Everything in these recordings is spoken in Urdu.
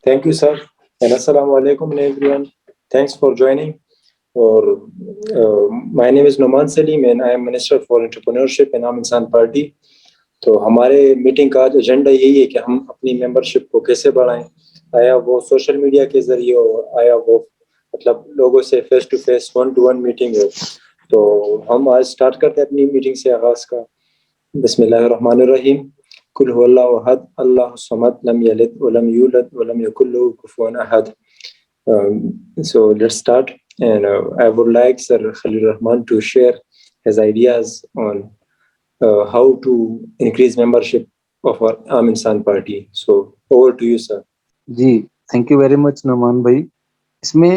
Thank you, sir. And assalamu alaikum, everyone. Thanks for joining. Or my name is Noman Salim, and I am Minister for Entrepreneurship in Aam Insan Party. تو ہمارے میٹنگ کا آج ایجنڈا یہی ہے کہ ہم اپنی ممبرشپ کو کیسے بڑھائیں. آیا وہ سوشل میڈیا کے ذریعے ہو, آیا وہ مطلب لوگوں سے face to face 1-to-1 meeting ہو. تو ہم آج سٹارٹ کرتے ہیں اپنی میٹنگ سے آغاز کا. بسم اللہ الرحمن الرحیم. قل هو اللہ احد اللہ الصمد لم یلد ولم یولد ولم یکن له کفوا احد. So let's start, and I would like Sir Khalil Rahman to share his ideas on how to increase membership of our Aam Insan Party. So over to you, sir. جی thank you very much Nauman بھائی. اس میں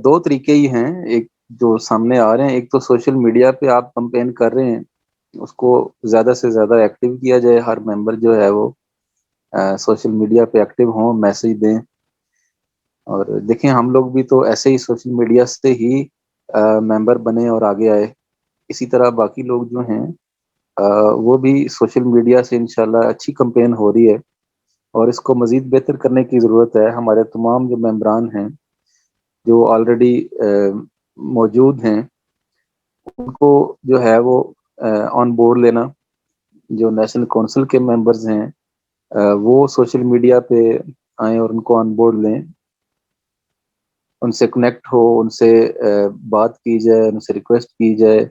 دو طریقے ہی ہیں ایک جو سامنے آ رہے ہیں. ایک تو سوشل میڈیا پہ آپ کمپین کر رہے ہیں, اس کو زیادہ سے زیادہ ایکٹیو کیا جائے. ہر ممبر جو ہے وہ سوشل میڈیا پہ ایکٹیو ہوں, میسج دیں. اور دیکھیں ہم لوگ بھی تو ایسے ہی سوشل میڈیا سے ہی ممبر بنے اور آگے آئے. اسی طرح باقی لوگ جو ہیں وہ بھی سوشل میڈیا سے انشاءاللہ اچھی کمپین ہو رہی ہے, اور اس کو مزید بہتر کرنے کی ضرورت ہے. ہمارے تمام جو ممبران ہیں جو آلریڈی موجود ہیں ان کو جو ہے وہ آن بورڈ لینا. جو نیشنل کونسل کے ممبرز ہیں وہ سوشل میڈیا پہ آئیں اور ان کو آن بورڈ لیں, ان سے کنیکٹ ہو, ان سے بات کی جائے, ان سے ریکویسٹ کی جائے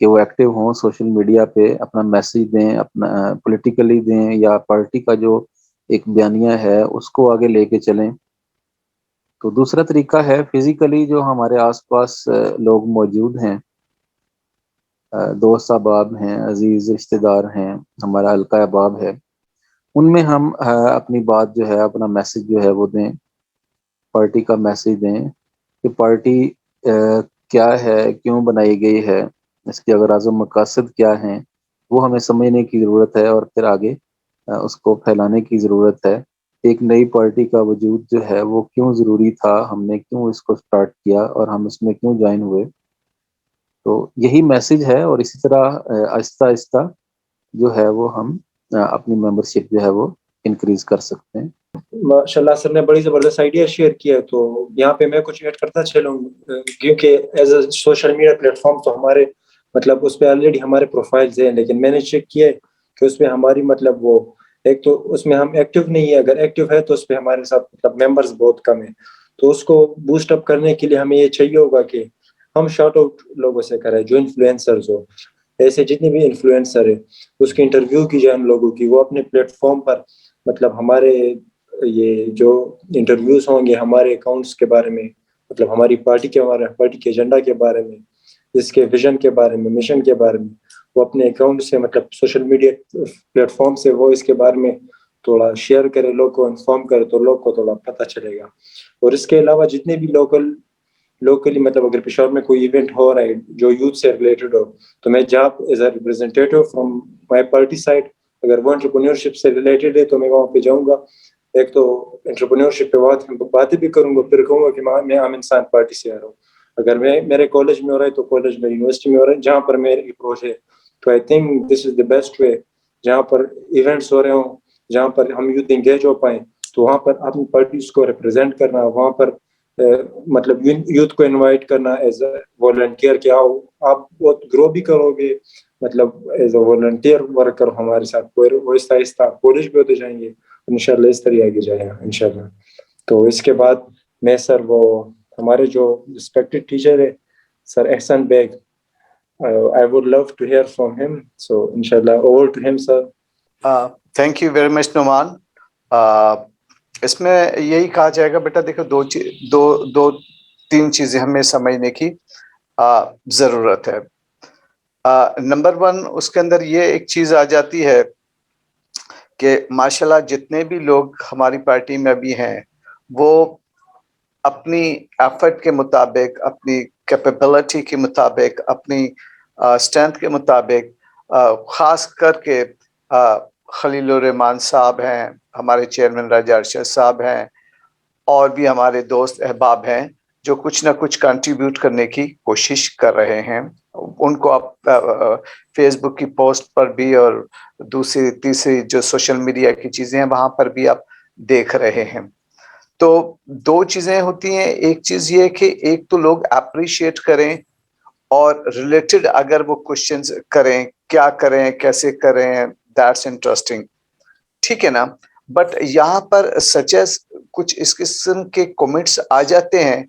کہ وہ ایکٹیو ہوں سوشل میڈیا پہ, اپنا میسیج دیں, اپنا پولیٹیکلی دیں, یا پارٹی کا جو ایک بیانیہ ہے اس کو آگے لے کے چلیں. تو دوسرا طریقہ ہے فزیکلی جو ہمارے آس پاس لوگ موجود ہیں, دوست احباب ہیں, عزیز رشتہ دار ہیں, ہمارا حلقہ احباب ہے, ان میں ہم اپنی بات جو ہے, اپنا میسیج جو ہے وہ دیں, پارٹی کا میسیج دیں کہ پارٹی کیا ہے, کیوں بنائی گئی ہے, اس کے اغراض و مقاصد کیا ہیں, وہ ہمیں سمجھنے کی ضرورت ہے, اور پھر آگے اس کو پھیلانے کی ضرورت ہے. ایک نئی پارٹی کا وجود جو ہے وہ کیوں ضروری تھا, ہم نے کیوں اس کو سٹارٹ کیا, اور ہم اس میں کیوں جوائن ہوئے. تو یہی میسیج ہے, اور اسی طرح آہستہ آہستہ جو ہے وہ ہم اپنی ممبرشپ جو ہے وہ انکریز کر سکتے ہیں. ماشاء اللہ سر نے بڑی زبردست آئیڈیا شیئر کیا. تو یہاں پہ میں کچھ ایڈ کرتا چلوں, کیونکہ as a social media plate form تو ہمارے مطلب اس پہ آلریڈی ہمارے پروفائلز ہیں, لیکن میں نے چیک کیا کہ اس پہ ہماری مطلب وہ ایک تو اس میں ہم ایکٹیو نہیں ہے. اگر ایکٹیو ہے تو اس پہ ہمارے ساتھ مطلب ممبرز بہت کم ہیں. تو اس کو بوسٹ اپ کرنے کے لیے ہمیں یہ چاہیے ہوگا کہ ہم شارٹ آؤٹ لوگوں سے کریں جو انفلوئنسرز ہو. ایسے جتنے بھی انفلوئنسر ہیں اس کی انٹرویو کی جائے ان لوگوں کی, وہ اپنے پلیٹ فارم پر مطلب ہمارے یہ جو انٹرویوز ہوں گے ہمارے اکاؤنٹس کے بارے میں, مطلب ہماری پارٹی کے بارے میں, پارٹی کے ایجنڈا کے بارے میں, اس کے ویژن کے بارے میں, مشن کے بارے میں, وہ اپنے اکاؤنٹ سے مطلب سوشل میڈیا پلیٹ فارم سے وہ اس کے بارے میں تھوڑا شیئر کرے, لوگ کو انفارم کرے, تو لوگ کو تھوڑا پتہ چلے گا. اور اس کے علاوہ جتنے بھی لوکلی مطلب اگر پشاور میں کوئی ایونٹ ہو رہا ہے جو یوتھ سے ریلیٹڈ ہو, تو میں جہاں as a representative from my party side, اگر وہ انٹرپرینیورشپ سے ریلیٹڈ ہے تو میں وہاں پہ جاؤں گا. ایک تو انٹرپرینیورشپ پہ باتیں بھی کروں گا, پھر کہوں گا کہ میں عام انسان پارٹی سے آ رہا ہوں. اگر میں میرے کالج میں ہو رہا ہے تو کالج میں, یونیورسٹی میں ہو رہا ہے, جہاں پر میری اپروچ ہے, تو I think this is the best way. جہاں پر ایونٹس ہو رہے ہوں, جہاں پر ہم یوتھ انگیج ہو پائیں, تو وہاں پر اپنی پارٹیز کو ریپرزینٹ کرنا, وہاں پر مطلب یوتھ کو انوائٹ کرنا ایز اے والنٹیئر, کہ آؤ آپ بہت گرو بھی کرو گے, مطلب ایز اے والنٹیئر ورک کرو ہمارے ساتھ, وہ آہستہ آہستہ کالج بھی ہوتے جائیں گے انشاءاللہ, اس طرح آگے جائیں گا انشاءاللہ. تو اس کے بعد میں سر وہ ہمارے جو ریسپیکٹڈ ٹیچر ہے سر احسان bag, I would love to hear from him. So inshallah over to him, sir. Thank you very much Noman. اس میں یہی کہا جائے گا بیٹا, دیکھو دو تین چیزیں ہمیں سمجھنے کی ضرورت ہے. نمبر 1 اس کے اندر یہ ایک چیز آ جاتی ہے کہ ماشاءاللہ جتنے بھی لوگ ہماری پارٹی میں بھی ہیں وہ اپنی ایفرٹ کے مطابق, اپنی کیپیبلٹی کے مطابق, اپنی اسٹرینتھ کے مطابق, خاص کر کے خلیل الرحمان صاحب ہیں, ہمارے چیئرمین راجہ ارشد صاحب ہیں, اور بھی ہمارے دوست احباب ہیں جو کچھ نہ کچھ کنٹریبیوٹ کرنے کی کوشش کر رہے ہیں. ان کو آپ فیس بک کی پوسٹ پر بھی اور دوسری تیسری جو سوشل میڈیا کی چیزیں ہیں وہاں پر بھی آپ دیکھ رہے ہیں. تو دو چیزیں ہوتی ہیں, ایک چیز یہ کہ ایک تو لوگ اپریشیٹ کریں اور ریلیٹڈ اگر وہ کوشچنز کریں, کیا کریں کیسے کریں, دیٹس انٹرسٹنگ, ٹھیک ہے نا. بٹ یہاں پر سچیز کچھ اس قسم کے کومنٹس آ جاتے ہیں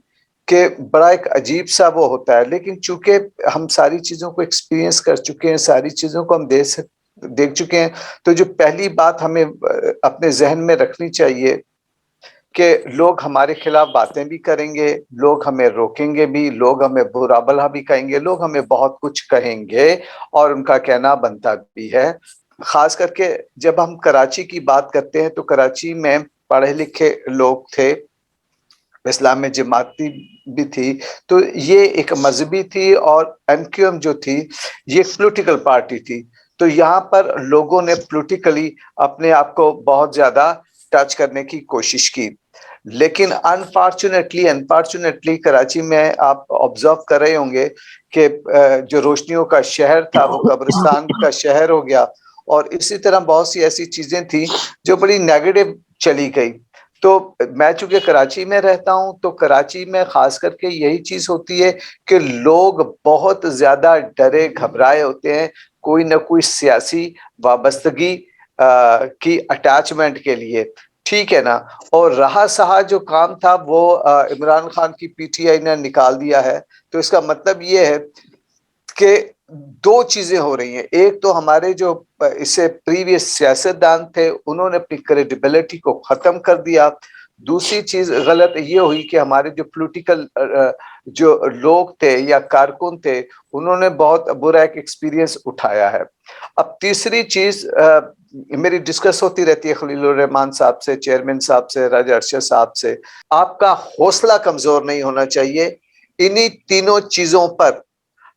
کہ بڑا ایک عجیب سا وہ ہوتا ہے, لیکن چونکہ ہم ساری چیزوں کو ایکسپیرینس کر چکے ہیں, ساری چیزوں کو ہم دیکھ چکے ہیں, تو جو پہلی بات ہمیں اپنے ذہن میں رکھنی چاہیے کہ لوگ ہمارے خلاف باتیں بھی کریں گے, لوگ ہمیں روکیں گے بھی, لوگ ہمیں برا بھلا بھی کہیں گے, لوگ ہمیں بہت کچھ کہیں گے اور ان کا کہنا بنتا بھی ہے. خاص کر کے جب ہم کراچی کی بات کرتے ہیں تو کراچی میں پڑھے لکھے لوگ تھے, اسلام میں جماعتی بھی تھی, تو یہ ایک مذہبی تھی, اور ایم کیو ایم جو تھی یہ ایک پولیٹیکل پارٹی تھی. تو یہاں پر لوگوں نے پولیٹیکلی اپنے آپ کو بہت زیادہ ٹچ کرنے کی کوشش کی. لیکن انفارچونیٹلی کراچی میں آپ آبزرو کر رہے ہوں گے کہ جو روشنیوں کا شہر تھا وہ قبرستان کا شہر ہو گیا, اور اسی طرح بہت سی ایسی چیزیں تھیں جو بڑی نیگیٹو چلی گئی. تو میں چونکہ کراچی میں رہتا ہوں, تو کراچی میں خاص کر کے یہی چیز ہوتی ہے کہ لوگ بہت زیادہ ڈرے گھبرائے ہوتے ہیں کوئی نہ کوئی سیاسی وابستگی کی اٹیچمنٹ کے لیے, ٹھیک ہے نا. اور رہا سہا جو کام تھا وہ عمران خان کی پی ٹی آئی نے نکال دیا ہے. تو اس کا مطلب یہ ہے کہ دو چیزیں ہو رہی ہیں, ایک تو ہمارے جو اس سے پریویس سیاستدان تھے انہوں نے اپنی کریڈیبلٹی کو ختم کر دیا. دوسری چیز غلط یہ ہوئی کہ ہمارے جو پولیٹیکل جو لوگ تھے یا کارکن تھے انہوں نے بہت برا ایک ایکسپیرینس اٹھایا ہے. اب تیسری چیز میری ڈسکس ہوتی رہتی ہے خلیل الرحمان صاحب سے, چیئرمین صاحب سے, راجہ ارشد صاحب سے, آپ کا حوصلہ کمزور نہیں ہونا چاہیے. انہی تینوں چیزوں پر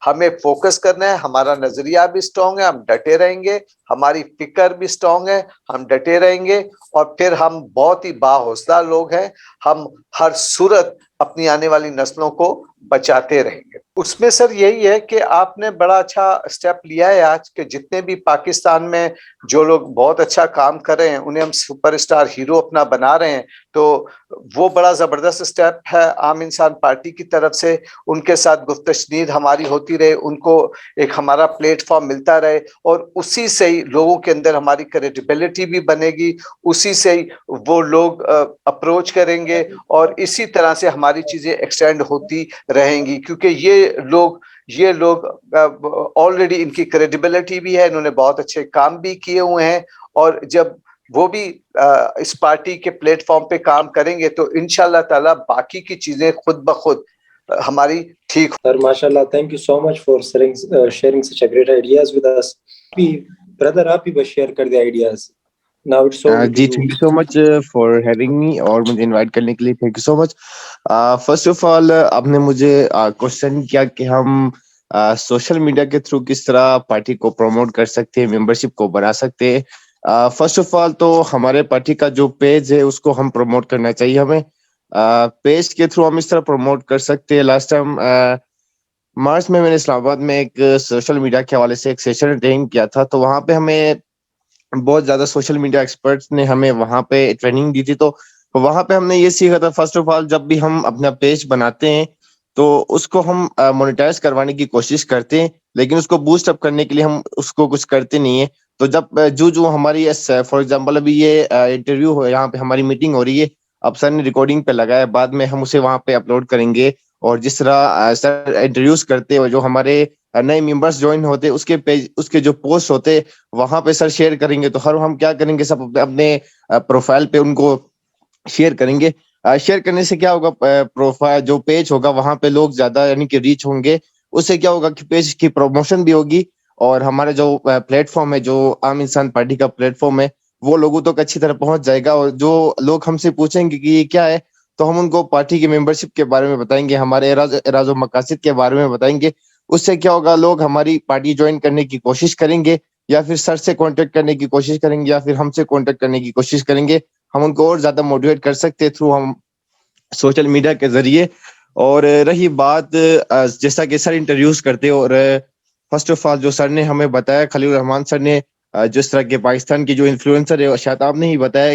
ہمیں فوکس کرنا ہے. ہمارا نظریہ بھی اسٹرانگ ہے, ہم ڈٹے رہیں گے, ہماری فکر بھی اسٹرانگ ہے, ہم ڈٹے رہیں گے, اور پھر ہم بہت ہی باحوصلہ لوگ ہیں, ہم ہر صورت اپنی آنے والی نسلوں کو بچاتے رہیں گے. اس میں سر یہی ہے کہ آپ نے بڑا اچھا سٹیپ لیا ہے آج, کہ جتنے بھی پاکستان میں جو لوگ بہت اچھا کام کر رہے ہیں انہیں ہم سپر اسٹار ہیرو اپنا بنا رہے ہیں, تو وہ بڑا زبردست سٹیپ ہے عام انسان پارٹی کی طرف سے. ان کے ساتھ گفتشنید ہماری ہوتی رہے, ان کو ایک ہمارا پلیٹ فارم ملتا رہے, اور اسی سے ہی لوگوں کے اندر ہماری کریڈیبلٹی بھی بنے گی, اسی سے ہی وہ لوگ اپروچ کریں گے, اور اسی طرح سے ہماری چیزیں ایکسٹینڈ ہوتی رہیں گی. کیونکہ یہ لوگ آلریڈی ان کی کریڈیبلٹی بھی ہے, انہوں نے بہت اچھے کام بھی کیے ہوئے ہیں, اور جب وہ بھی اس پارٹی کے پلیٹ فارم پہ کام کریں گے تو انشاءاللہ تعالی باقی کی چیزیں خود بخود ہماری ٹھیک. سر ماشاءاللہ, thank you so much for sharing such a great ideas with us. Brother, آپ بھی بس شیئر کر دیں ideas. Now it's over to جی you. Thank you so much for having me, اور مجھے انوائٹ کرنے کے لیے thank you so much. First of all آپ نے مجھے کوشچن کیا کہ ہم سوشل میڈیا کے تھرو کس طرح پارٹی کو پروموٹ کر سکتے ہیں, ممبرشپ کو بڑھا سکتے ہیں. فرسٹ آف آل تو ہمارے پارٹی کا جو پیج ہے اس کو ہم پروموٹ کرنا چاہیے. ہمیں پیج کے تھرو ہم اس طرح پروموٹ کر سکتے ہیں. لاسٹ ٹائم مارچ میں نے اسلام آباد میں ایک سوشل میڈیا کے حوالے سے ایک سیشن اٹینڈ کیا تھا, تو وہاں پہ ہمیں بہت زیادہ سوشل میڈیا ایکسپرٹس نے ہمیں وہاں پہ ٹریننگ دی تھی. تو وہاں پہ ہم نے یہ سیکھا تھا فرسٹ آف آل, جب بھی ہم اپنا پیج بناتے ہیں تو اس کو ہم مونیٹائز کروانے کی کوشش کرتے ہیں, لیکن اس کو بوسٹ اپ کرنے کے لیے ہم اس کو کچھ کرتے نہیں ہیں. تو جب جو ہماری فار ایگزامپل ابھی یہ انٹرویو ہو, یہاں پہ ہماری میٹنگ ہو رہی ہے, اب سر نے ریکارڈنگ پہ لگایا, بعد میں ہم اسے وہاں پہ اپلوڈ کریں گے. اور جس طرح سر انٹروڈیوس کرتے ہیں, جو ہمارے نئے ممبرس جوائن ہوتے اس کے پیج, اس کے جو پوسٹ ہوتے وہاں پہ سر شیئر کریں گے. تو ہم کیا کریں گے, سب اپنے پروفائل پہ ان کو شیئر کریں گے. شیئر کرنے سے کیا ہوگا, پروفائل جو پیج ہوگا وہاں پہ لوگ زیادہ یعنی کہ ریچ ہوں گے. اس سے کیا ہوگا کہ پیج کی پروموشن بھی ہوگی, اور ہمارا جو پلیٹ فارم ہے, جو عام انسان پارٹی کا پلیٹ فارم ہے, وہ لوگوں تک اچھی طرح پہنچ جائے گا. اور جو لوگ ہم سے پوچھیں گے کہ یہ کیا ہے, تو ہم ان کو پارٹی کی ممبرشپ کے بارے میں بتائیں گے, ہمارے اراض و مقاصد کے بارے میں بتائیں گے. اس سے کیا ہوگا, لوگ ہماری پارٹی جوائن کرنے کی کوشش کریں گے, یا پھر سر سے کانٹیکٹ کرنے کی کوشش کریں گے, یا پھر ہم سے کانٹیکٹ کرنے کی کوشش کریں گے. ہم ان کو اور زیادہ موٹیویٹ کر سکتے تھرو ہم سوشل میڈیا کے ذریعے. اور رہی بات جیسا کہ سر انٹروڈیوس کرتے, اور فرسٹ آف آل جو سر نے ہمیں بتایا, خلیل الرحمان سر نے, جس طرح کے پاکستان کی جو انفلوئنسر ہے, شاید آپ نے ہی بتایا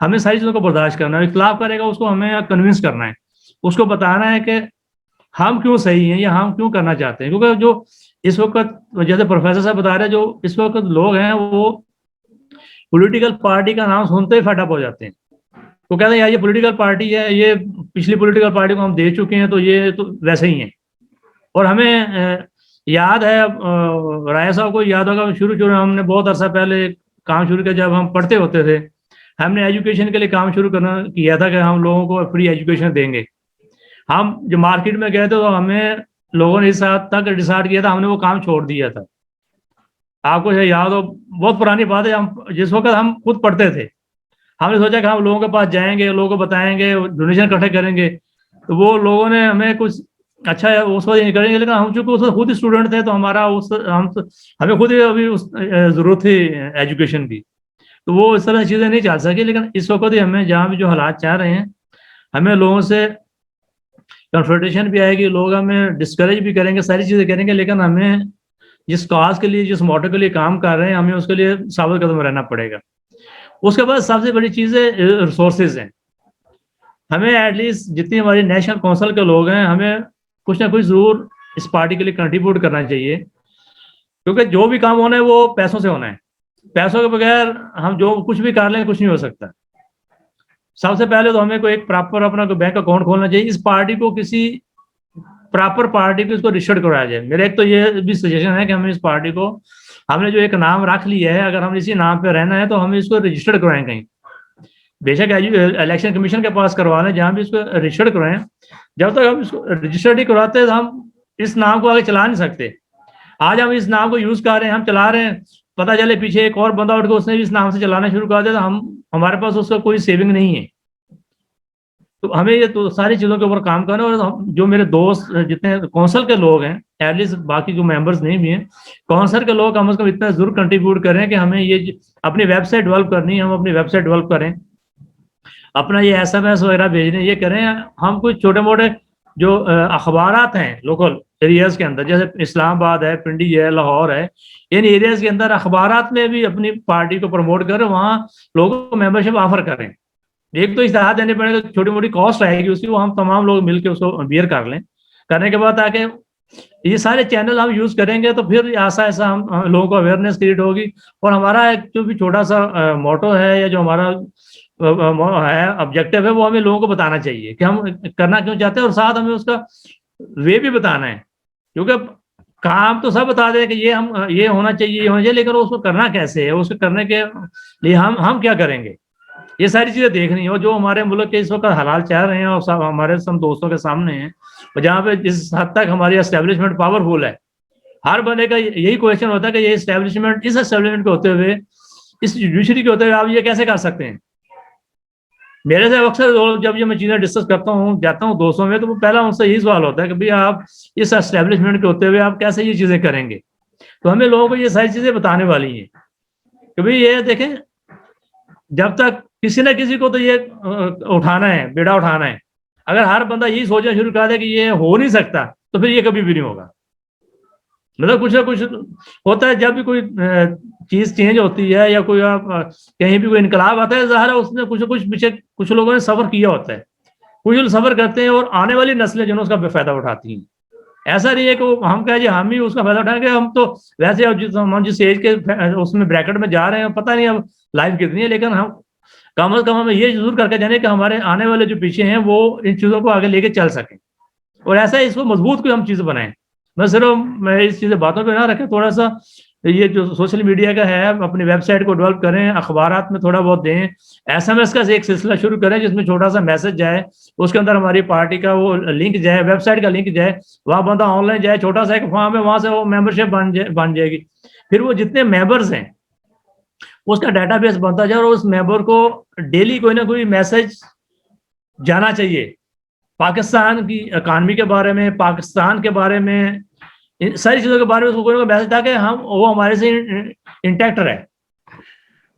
ہمیں ساری چیزوں کو برداشت کرنا ہے. اختلاف کرے گا اس کو ہمیں کنونس کرنا ہے, اس کو بتانا ہے کہ ہم کیوں صحیح ہیں یا ہم کیوں کرنا چاہتے ہیں. کیونکہ جو اس وقت جیسے پروفیسر صاحب بتا رہے ہیں, جو اس وقت لوگ ہیں وہ پولیٹیکل پارٹی کا نام سنتے ہی فیڈ اپ ہو جاتے ہیں. وہ کہتے ہیں یار یہ پولیٹیکل پارٹی ہے, یہ پچھلی پولیٹیکل پارٹی کو ہم دے چکے ہیں, تو یہ تو ویسے ہی ہیں. اور ہمیں یاد ہے, رائے صاحب کو یاد ہوگا, شروع ہم نے بہت عرصہ پہلے کام شروع کیا, جب ہم پڑھتے ہوتے تھے ہم نے ایجوکیشن کے لیے کام شروع کیا تھا کہ ہم لوگوں کو فری ایجوکیشن دیں گے. ہم جو مارکیٹ میں گئے تھے تو ہمیں لوگوں نے اس حد تک ڈیسائیڈ کیا تھا, ہم نے وہ کام چھوڑ دیا تھا. آپ کو یاد ہو, بہت پرانی بات ہے, ہم جس وقت ہم خود پڑھتے تھے ہم نے سوچا کہ ہم لوگوں کے پاس جائیں گے, لوگوں کو بتائیں گے, ڈونیشن اکٹھے کریں گے. تو وہ لوگوں نے ہمیں کچھ اچھا اس وقت نہیں کریں گے, لیکن ہم چونکہ اس وقت خود اسٹوڈنٹ تھے تو ہمارا ہمیں خود ہی ابھی ضرورت تھی ایجوکیشن کی, تو وہ اس طرح چیزیں نہیں چل سکی. لیکن اس وقت ہی ہمیں جہاں بھی جو حالات چاہ رہے ہیں, ہمیں لوگوں سے کنفرنٹیشن بھی آئے گی, لوگ ہمیں ڈسکریج بھی کریں گے, ساری چیزیں کریں گے, لیکن ہمیں جس کاز کے لیے, جس موٹو کے لیے کام کر رہے ہیں, ہمیں اس کے لیے ثابت قدم رہنا پڑے گا. اس کے بعد سب سے بڑی چیزیں ریسورسز ہیں. ہمیں ایٹ لیسٹ جتنی ہماری نیشنل کونسل کے لوگ ہیں, ہمیں کچھ نہ کچھ ضرور اس پارٹی کے لیے کنٹریبیوٹ کرنا چاہیے, کیونکہ جو بھی کام ہونا ہے وہ پیسوں سے ہونا ہے. پیسوں کے بغیر ہم جو کچھ بھی کر لیں کچھ نہیں ہو سکتا. سب سے پہلے تو ہمیں کوئی ایک پراپر اپنا کوئی بینک اکاؤنٹ کھولنا چاہیے. اس پارٹی کو کسی پراپر پارٹی کو اس کو رجسٹرڈ کرایا جائے. میرا ایک تو یہ بھی سجیشن ہے کہ ہمیں اس پارٹی کو, ہم نے جو ایک نام رکھ لیا ہے, اگر ہم اسی نام پہ رہنا ہے تو ہمیں اس کو رجسٹرڈ کروائیں کہیں. بے شک الیکشن کمیشن کے پاس کروا لیں, جہاں بھی اس کو رجسٹرڈ کروائیں. جب تک ہم اس کو رجسٹرڈ نہیں کرواتے تو ہم اس نام کو آگے چلا نہیں سکتے. آج ہم اس نام کو یوز کر رہے ہیں, ہم چلا رہے ہیں, پتہ چلے پیچھے ایک اور بندہ اٹھ کے اس نے بھی اس نام سے چلانا شروع کر دیا, تو ہمارے پاس اس کا کوئی سیونگ نہیں ہے. تو ہمیں یہ تو ساری چیزوں کے اوپر کام کرنا. اور جو میرے دوست جتنے کونسل کے لوگ ہیں, ایٹ لیسٹ باقی جو ممبرز نہیں بھی ہیں, کونسل کے لوگ کم از کم اتنا ضرور کنٹریبیوٹ کریں کہ ہمیں یہ اپنی ویب سائٹ ڈیولپ کرنی ہے, ہم اپنی ویب سائٹ ڈیولپ کریں, اپنا یہ SMS وغیرہ بھیجنے یہ کریں. ہم کچھ چھوٹے موٹے جو اخبارات ہیں لوکل ایریاز کے اندر, جیسے اسلام آباد ہے, پنڈی ہے, لاہور ہے, ان ایریاز کے اندر اخبارات میں بھی اپنی پارٹی کو پروموٹ کریں, وہاں لوگوں کو ممبرشپ آفر کریں. ایک تو اشتہار دینے پڑے گا, چھوٹی موٹی کاسٹ آئے گی اس کی, وہ ہم تمام لوگ مل کے اس کو بیئر کر لیں. کرنے کے بعد تاکہ یہ سارے چینل ہم یوز کریں گے تو پھر ایسا ہم لوگوں کو اویئرنیس کریٹ ہوگی. اور ہمارا ایک جو بھی چھوٹا سا موٹو ہے یا جو ہمارا ہے آبجیکٹو ہے, وہ ہمیں لوگوں کو بتانا چاہیے کہ ہم کرنا کیوں چاہتے ہیں, اور ساتھ ہمیں اس کا وے بھی بتانا ہے. کیونکہ کام تو سب بتا دیں کہ یہ ہم یہ ہونا چاہیے, یہ ہونا چاہیے, لیکن اس کو کرنا کیسے ہے, اس کو کرنے کے لیے ہم کیا کریں گے, یہ ساری چیزیں دیکھنی ہے. اور جو ہمارے ملک کے اس وقت حالات چاہ رہے ہیں اور سب ہمارے سب دوستوں کے سامنے ہیں, اور جہاں پہ جس حد تک ہماری اسٹیبلشمنٹ پاورفل ہے, ہر بندے کا یہی کویشچن ہوتا ہے کہ یہ اسٹیبلشمنٹ, اس اسٹیبلشمنٹ کے ہوتے ہوئے, اس جوڈیشری کے ہوتے ہوئے آپ یہ کیسے کر سکتے ہیں. میرے سے اکثر جب یہ میں چیزیں ڈسکس کرتا ہوں, جاتا ہوں دوستوں میں, تو وہ پہلا ان سے یہی سوال ہوتا ہے کہ بھئی آپ اس اسٹیبلشمنٹ کے ہوتے ہوئے آپ کیسے یہ چیزیں کریں گے. تو ہمیں لوگوں کو یہ ساری چیزیں بتانے والی ہیں کہ بھئی یہ دیکھیں, جب تک کسی نہ کسی کو تو یہ اٹھانا ہے, بیڑا اٹھانا ہے. اگر ہر بندہ یہی سوچنا شروع کر دے کہ یہ ہو نہیں سکتا, تو پھر یہ کبھی بھی نہیں ہوگا. مطلب کچھ نہ کچھ ہوتا ہے, جب بھی کوئی چیز چینج ہوتی ہے یا کوئی کہیں بھی کوئی انقلاب آتا ہے, ظاہر ہے اس نے کچھ نہ کچھ پیچھے کچھ لوگوں نے سفر کیا ہوتا ہے, کچھ لوگ سفر کرتے ہیں اور آنے والی نسلیں جو ہے اس کا فائدہ اٹھاتی ہیں. ایسا نہیں ہے کہ ہم کہیں جی ہم ہی اس کا فائدہ اٹھائیں گے, ہم تو ویسے ہم جس ایج کے اس میں بریکٹ میں جا رہے ہیں, پتہ نہیں اب لائف کتنی ہے, لیکن ہم کم از کم ہمیں یہ ضرور کر کے جانے کہ ہمارے آنے والے جو پیچھے ہیں وہ ان چیزوں کو آگے لے کے چل سکیں, اور ایسا اس کو مضبوط کوئی ہم چیز بنائیں. میں صرف میں اس چیزیں باتوں پہ نہ رکھیں, تھوڑا سا یہ جو سوشل میڈیا کا ہے اپنی ویب سائٹ کو ڈیولپ کریں, اخبارات میں تھوڑا بہت دیں, SMS کا ایک سلسلہ شروع کریں جس میں چھوٹا سا میسج جائے, اس کے اندر ہماری پارٹی کا وہ لنک جائے, ویب سائٹ کا لنک جائے, وہاں بندہ آن لائن جائے, چھوٹا سا ایک فارم ہے, وہاں سے وہ ممبرشپ بن جائے گی. پھر وہ جتنے ممبرز ہیں اس کا ڈیٹا بیس بنتا جائے, اور اس ممبر کو ڈیلی کوئی نہ کوئی میسج جانا چاہیے پاکستان کی اکانومی کے بارے میں, پاکستان کے بارے میں, ان ساری چیزوں کے بارے میں اس کو کوئی نہ کوئی میسج, تاکہ وہ ہمارے سے انٹیکٹ رہے.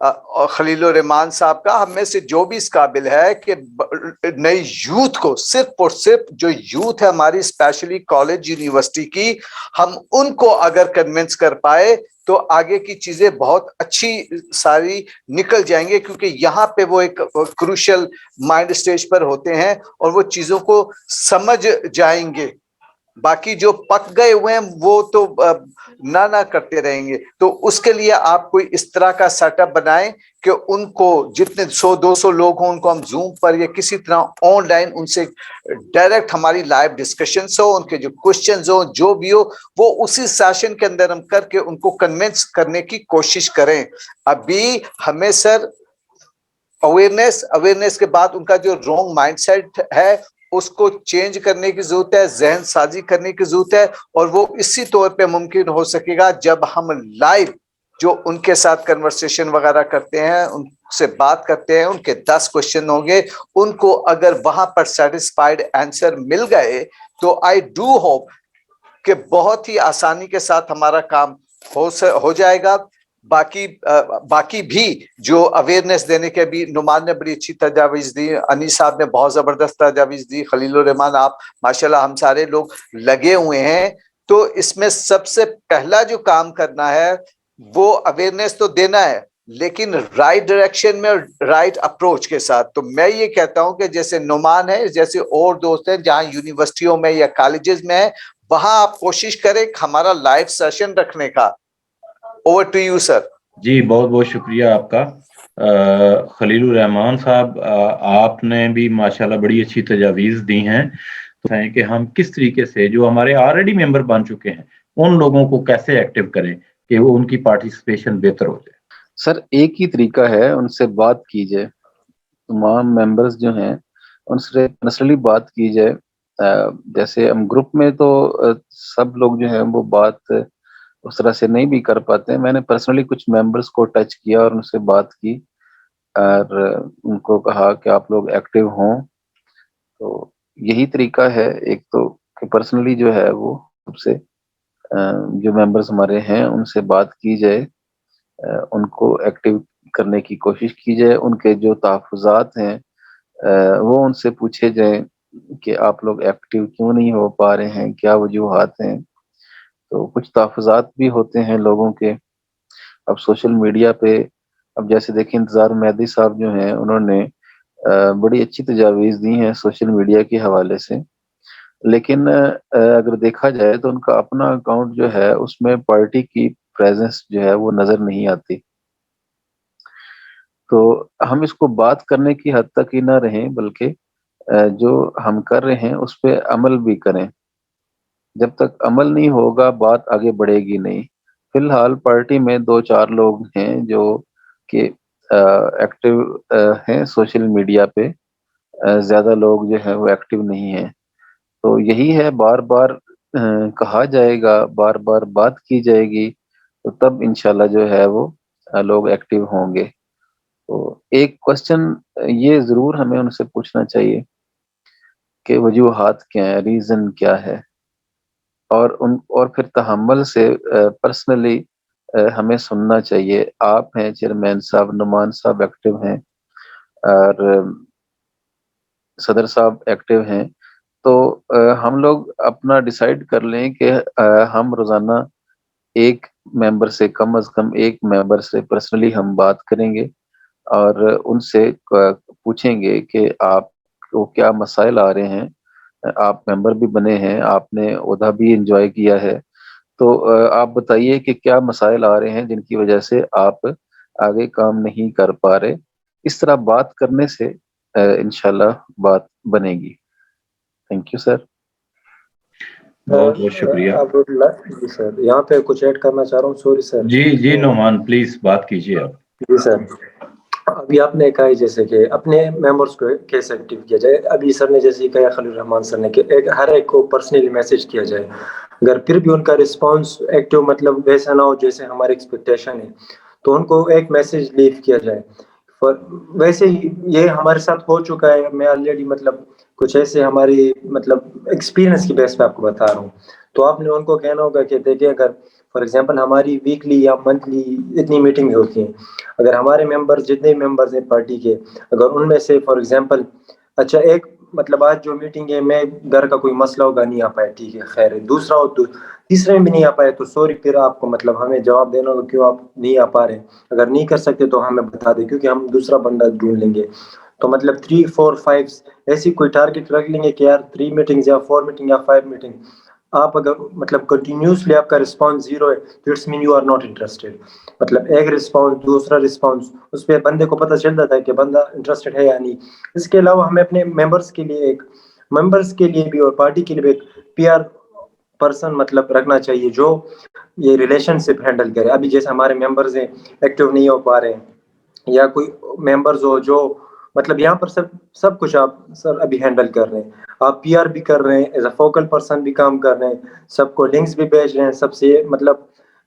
اور خلیل الرحمان صاحب کا، ہم میں سے جو بھی اس قابل ہے کہ نئی یوتھ کو، صرف اور صرف جو یوتھ ہے ہماری اسپیشلی کالج یونیورسٹی کی، ہم ان کو اگر کنونس کر پائے تو آگے کی چیزیں بہت اچھی ساری نکل جائیں گے، کیونکہ یہاں پہ وہ ایک کروشل مائنڈ سٹیج پر ہوتے ہیں اور وہ چیزوں کو سمجھ جائیں گے۔ باقی جو پک گئے ہوئے ہیں وہ تو نہ کرتے رہیں گے۔ تو اس کے لیے آپ کوئی اس طرح کا سیٹ اپ بنائیں کہ ان کو جتنے 100-200 لوگ ہوں ان کو ہم زوم پر یا کسی طرح آن لائن ان سے ڈائریکٹ ہماری لائیو ڈسکشنز ہو، ان کے جو کوشچنز ہو جو بھی ہو وہ اسی سیشن کے اندر ہم کر کے ان کو کنونس کرنے کی کوشش کریں۔ ابھی ہمیں سر اویئرنیس کے بعد ان کا جو رانگ مائنڈ سیٹ ہے اس کو چینج کرنے کی ضرورت ہے، ذہن سازی کرنے کی ضرورت ہے، اور وہ اسی طور پہ ممکن ہو سکے گا جب ہم لائیو جو ان کے ساتھ کنورسیشن وغیرہ کرتے ہیں، ان سے بات کرتے ہیں، ان کے 10 کوشچن ہوں گے، ان کو اگر وہاں پر سیٹسفائیڈ آنسر مل گئے تو آئی ڈو ہوپ کہ بہت ہی آسانی کے ساتھ ہمارا کام ہو جائے گا۔ باقی بھی جو اویئرنیس دینے کے بھی نعمان نے بڑی اچھی تجاویز دی، انیس صاحب نے بہت زبردست تجاویز دی، خلیل الرحمان آپ ماشاءاللہ ہم سارے لوگ لگے ہوئے ہیں۔ تو اس میں سب سے پہلا جو کام کرنا ہے وہ اویئرنیس تو دینا ہے، لیکن رائٹ ڈائریکشن میں رائٹ اپروچ کے ساتھ۔ تو میں یہ کہتا ہوں کہ جیسے نعمان ہے، جیسے اور دوست ہیں جہاں یونیورسٹیوں میں یا کالجز میں ہیں، وہاں آپ کوشش کریں ہمارا لائیو سیشن رکھنے کا۔ Over to you sir. جی بہت بہت شکریہ آپ کا خلیل الرحمان صاحب، آپ نے بھی ماشاءاللہ بڑی اچھی تجاویز دی ہیں کہ ہم کس طریقے سے جو ہمارے آلریڈی ممبر بن چکے ہیں ان لوگوں کو کیسے ایکٹیو کریں کہ وہ ان کی پارٹیسپیشن بہتر ہو جائے۔ سر ایک ہی طریقہ ہے، ان سے بات کی جائے، تمام ممبرز جو ہیں ان سے پرسنلی بات کی جائے۔ جیسے ہم گروپ میں تو سب لوگ جو ہیں وہ بات اس طرح سے نہیں بھی کر پاتے ہیں، میں نے پرسنلی کچھ ممبرز کو ٹچ کیا اور ان سے بات کی اور ان کو کہا کہ آپ لوگ ایکٹیو ہوں۔ تو یہی طریقہ ہے، ایک تو کہ پرسنلی جو ہے وہ سب سے جو ممبرز ہمارے ہیں ان سے بات کی جائے، ان کو ایکٹیو کرنے کی کوشش کی جائے، ان کے جو تحفظات ہیں وہ ان سے پوچھے جائیں کہ آپ لوگ ایکٹیو کیوں نہیں ہو پا رہے ہیں، کیا وجوہات ہیں۔ تو کچھ تحفظات بھی ہوتے ہیں لوگوں کے۔ اب سوشل میڈیا پہ اب جیسے دیکھیں انتظار مہدی صاحب جو ہیں انہوں نے بڑی اچھی تجاویز دی ہیں سوشل میڈیا کے حوالے سے، لیکن اگر دیکھا جائے تو ان کا اپنا اکاؤنٹ جو ہے اس میں پارٹی کی پریزنس جو ہے وہ نظر نہیں آتی۔ تو ہم اس کو بات کرنے کی حد تک ہی نہ رہیں، بلکہ جو ہم کر رہے ہیں اس پہ عمل بھی کریں۔ جب تک عمل نہیں ہوگا بات آگے بڑھے گی نہیں۔ فی الحال پارٹی میں 2-4 لوگ ہیں جو کہ ایکٹیو ہیں سوشل میڈیا پہ، زیادہ لوگ جو ہیں وہ ایکٹیو نہیں ہیں۔ تو یہی ہے، بار بار کہا جائے گا، بار بار بات کی جائے گی تو تب انشاءاللہ جو ہے وہ لوگ ایکٹیو ہوں گے۔ تو ایک کوشچن یہ ضرور ہمیں ان سے پوچھنا چاہیے کہ وجوہات کیا ہیں، ریزن کیا ہے، اور پھر تحمل سے پرسنلی ہمیں سننا چاہیے۔ آپ ہیں چیئرمین صاحب، نعمان صاحب ایکٹیو ہیں اور صدر صاحب ایکٹیو ہیں، تو ہم لوگ اپنا ڈیسائیڈ کر لیں کہ ہم روزانہ ایک ممبر سے کم از کم ایک ممبر سے پرسنلی ہم بات کریں گے اور ان سے پوچھیں گے کہ آپ کو کیا مسائل آ رہے ہیں۔ آپ ممبر بھی بنے ہیں، آپ نے عہدہ بھی انجوائے کیا ہے، تو آپ بتائیے کہ کیا مسائل آ رہے ہیں جن کی وجہ سے آپ آگے کام نہیں کر پا رہے۔ اس طرح بات کرنے سے انشاءاللہ بات بنے گی۔ Thank you sir. بہت بہت شکریہ۔ جی سر، یہاں پہ کچھ ایڈ کرنا چاہ رہا ہوں، سوری سر۔ جی نعمان پلیز بات کیجیے آپ۔ جی سر، ابھی آپ نے کہا جیسے کہ اپنے ممبرس کو کیسے ایکٹیو کیا جائے، ابھی سر نے جیسے کہا خلیل الرحمان سر نے کہ ہر ایک کو پرسنلی میسج کیا جائے، اگر پھر بھی ان کا رسپانس ایکٹیو مطلب ویسا نہ ہو جیسے ہماری ایکسپیکٹیشن ہے تو ان کو ایک میسج لیو کیا جائے۔ ویسے ہی یہ ہمارے ساتھ ہو چکا ہے، میں آلریڈی مطلب کچھ ایسے ہماری مطلب ایکسپیرینس کی بیس پہ آپ کو بتا رہا ہوں۔ تو آپ نے ان کو کہنا ہوگا کہ دیکھیں اگر فار ایگزامپل ہماری ویکلی یا منتھلی اتنی میٹنگ ہوتی ہیں. اگر ہمارے ممبرز جتنے ممبرز ہیں پارٹی کے, اگر ان میں سے فار ایگزامپل اچھا ایک مطلب آج جو میٹنگ ہے میں گھر کا کوئی مسئلہ ہوگا نہیں آ پائے, ٹھیک ہے خیر ہے, دوسرا ہو تو تیسرے میں بھی نہیں آ پائے تو سوری, پھر آپ کو مطلب ہمیں جواب دینا ہوگا کیوں آپ نہیں آ پا رہے. اگر نہیں کر سکتے تو ہمیں بتا دیں کیونکہ ہم دوسرا بندہ ڈھونڈ لیں گے. تو مطلب 3 4 5 ایسی کوئی ٹارگٹ رکھ لیں گے کہ یار 3 میٹنگز یا 4 میٹنگ یا 5 میٹنگ. آپ اگر مطلب کنٹینیوسلی آپ کا رسپانس زیرو ہے تو it's mean you are not interested. مطلب ایک رسپانس دوسرا رسپانس اس پہ بندے کو پتہ چل جاتا ہے کہ بندہ انٹرسٹیڈ ہے یا نہیں. اس کے علاوہ ہمیں اپنے ممبرس کے لیے بھی اور پارٹی کے لیے بھی ایک پی آر پرسن مطلب رکھنا چاہیے جو یہ ریلیشن شپ ہینڈل کرے. ابھی جیسے ہمارے ممبرز ہیں ایکٹیو نہیں ہو پا رہے ہیں یا کوئی ممبرز ہو جو مطلب یہاں پر سب کچھ آپ سر ابھی ہینڈل کر رہے ہیں, آپ پی آر بھی کر رہے ہیں, ایز اے فوکل پرسن بھی کام کر رہے ہیں, سب کو لنکس بھی بھیج رہے ہیں, سب سے مطلب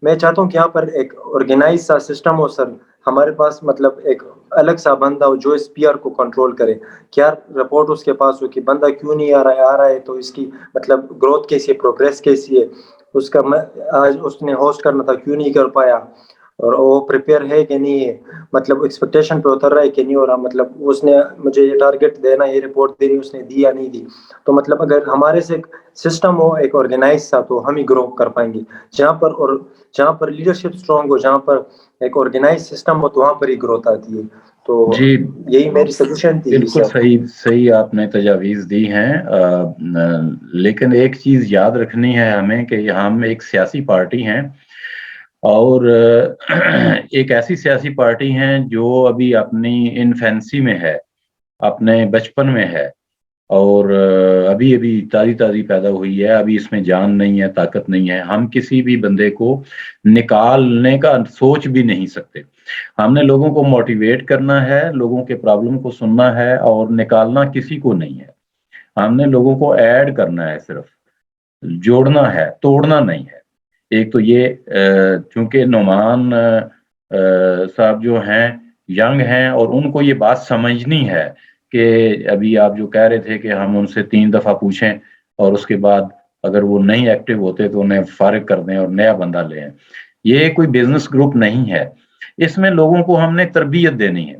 میں چاہتا ہوں کہ یہاں پر ایک آرگنائز سا سسٹم ہو سر. ہمارے پاس مطلب ایک الگ سا بندہ ہو جو اس پی آر کو کنٹرول کرے. کیا رپورٹ اس کے پاس ہو کہ بندہ کیوں نہیں آ رہا ہے تو اس کی مطلب گروتھ کیسی ہے, پروگریس کیسی ہے, اس کا آج اس نے ہوسٹ کرنا تھا کیوں نہیں کر پایا, اور وہ پریپیئر ہے کہ نہیں ہے, مطلب ایکسپیکٹیشن پہ اتر رہا ہے کہ نہیں ہو رہا, مطلب اس نے مجھے یہ ٹارگٹ دینا, یہ رپورٹ دینی, اس نے دی یا نہیں دی. تو مطلب اگر ہمارے سے سسٹم ہو ایک آرگنائز سا تو ہم ہی گرو کر پائیں گے. جہاں پر لیڈرشپ اسٹرانگ ہو, جہاں پر ایک آرگنائز سسٹم ہو تو وہاں پر ہی گروتھ آتی ہے. تو جی یہی میری سجیشن تھی. بالکل صحیح آپ نے تجاویز دی ہیں, لیکن ایک چیز یاد رکھنی ہے ہمیں کہ ہم ایک سیاسی پارٹی ہیں اور ایک ایسی سیاسی پارٹی ہیں جو ابھی اپنی انفینسی میں ہے, اپنے بچپن میں ہے, اور ابھی تازی پیدا ہوئی ہے, ابھی اس میں جان نہیں ہے, طاقت نہیں ہے. ہم کسی بھی بندے کو نکالنے کا سوچ بھی نہیں سکتے. ہم نے لوگوں کو موٹیویٹ کرنا ہے, لوگوں کے پرابلم کو سننا ہے, اور نکالنا کسی کو نہیں ہے. ہم نے لوگوں کو ایڈ کرنا ہے, صرف جوڑنا ہے, توڑنا نہیں ہے. ایک تو یہ چونکہ نعمان صاحب جو ہیں ینگ ہیں اور ان کو یہ بات سمجھنی ہے کہ ابھی آپ جو کہہ رہے تھے کہ ہم ان سے 3 دفعہ پوچھیں اور اس کے بعد اگر وہ نہیں ایکٹیو ہوتے تو انہیں فارغ کر دیں اور نیا بندہ لیں. یہ کوئی بزنس گروپ نہیں ہے, اس میں لوگوں کو ہم نے تربیت دینی ہے.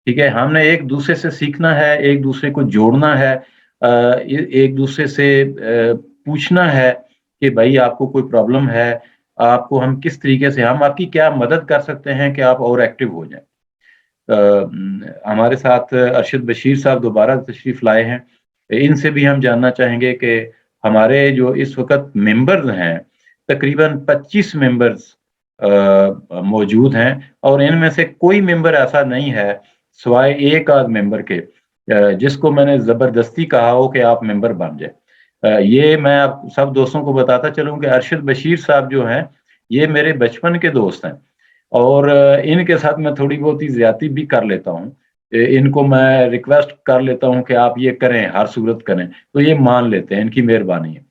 ٹھیک ہے, ہم نے ایک دوسرے سے سیکھنا ہے, ایک دوسرے کو جوڑنا ہے, ایک دوسرے سے پوچھنا ہے کہ بھائی آپ کو کوئی پرابلم ہے, آپ کو ہم کس طریقے سے, ہم آپ کی کیا مدد کر سکتے ہیں کہ آپ اور ایکٹیو ہو جائیں. ہمارے ساتھ ارشد بشیر صاحب دوبارہ تشریف لائے ہیں, ان سے بھی ہم جاننا چاہیں گے کہ ہمارے جو اس وقت ممبرز ہیں تقریباً 25 ممبرز موجود ہیں, اور ان میں سے کوئی ممبر ایسا نہیں ہے سوائے ایک آدھ ممبر کے جس کو میں نے زبردستی کہا ہو کہ آپ ممبر بن جائے. یہ میں آپ سب دوستوں کو بتاتا چلوں کہ ارشد بشیر صاحب جو ہیں یہ میرے بچپن کے دوست ہیں, اور ان کے ساتھ میں تھوڑی بہت ہی زیادتی بھی کر لیتا ہوں. ان کو میں ریکویسٹ کر لیتا ہوں کہ آپ یہ کریں, ہر صورت کریں, تو یہ مان لیتے ہیں, ان کی مہربانی ہے.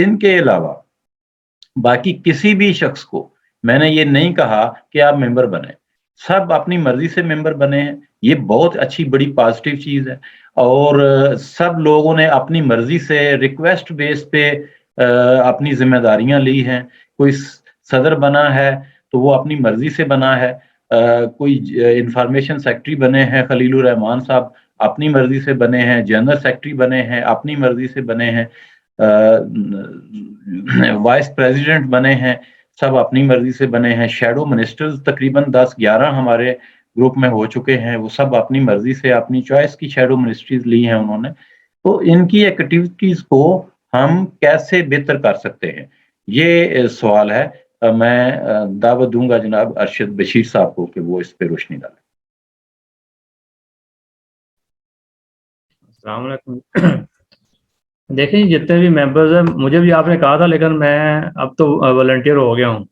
ان کے علاوہ باقی کسی بھی شخص کو میں نے یہ نہیں کہا کہ آپ ممبر بنیں, سب اپنی مرضی سے ممبر بنے ہیں. یہ بہت اچھی بڑی پازیٹیو چیز ہے, اور سب لوگوں نے اپنی مرضی سے ریکویسٹ بیس پہ اپنی ذمہ داریاں لی ہیں. کوئی صدر بنا ہے تو وہ اپنی مرضی سے بنا ہے, کوئی انفارمیشن سیکرٹری بنے ہیں خلیل الرحمان صاحب اپنی مرضی سے بنے ہیں, جنرل سیکرٹری بنے ہیں اپنی مرضی سے بنے ہیں, وائس پریزیڈنٹ بنے ہیں سب اپنی مرضی سے بنے ہیں, شیڈو منسٹرز تقریباً 10-11 ہمارے گروپ میں ہو چکے ہیں, وہ سب اپنی مرضی سے اپنی چوائس کی شیڈو منسٹریز لی ہیں انہوں نے. تو ان کی ایکٹیویٹیز کو ہم کیسے بہتر کر سکتے ہیں, یہ سوال ہے. میں دعوت دوں گا جناب ارشد بشیر صاحب کو کہ وہ اس پہ روشنی ڈالیں. السلام علیکم. دیکھیں جتنے بھی ممبرز ہیں, مجھے بھی آپ نے کہا تھا لیکن میں اب تو والنٹیئر ہو گیا ہوں,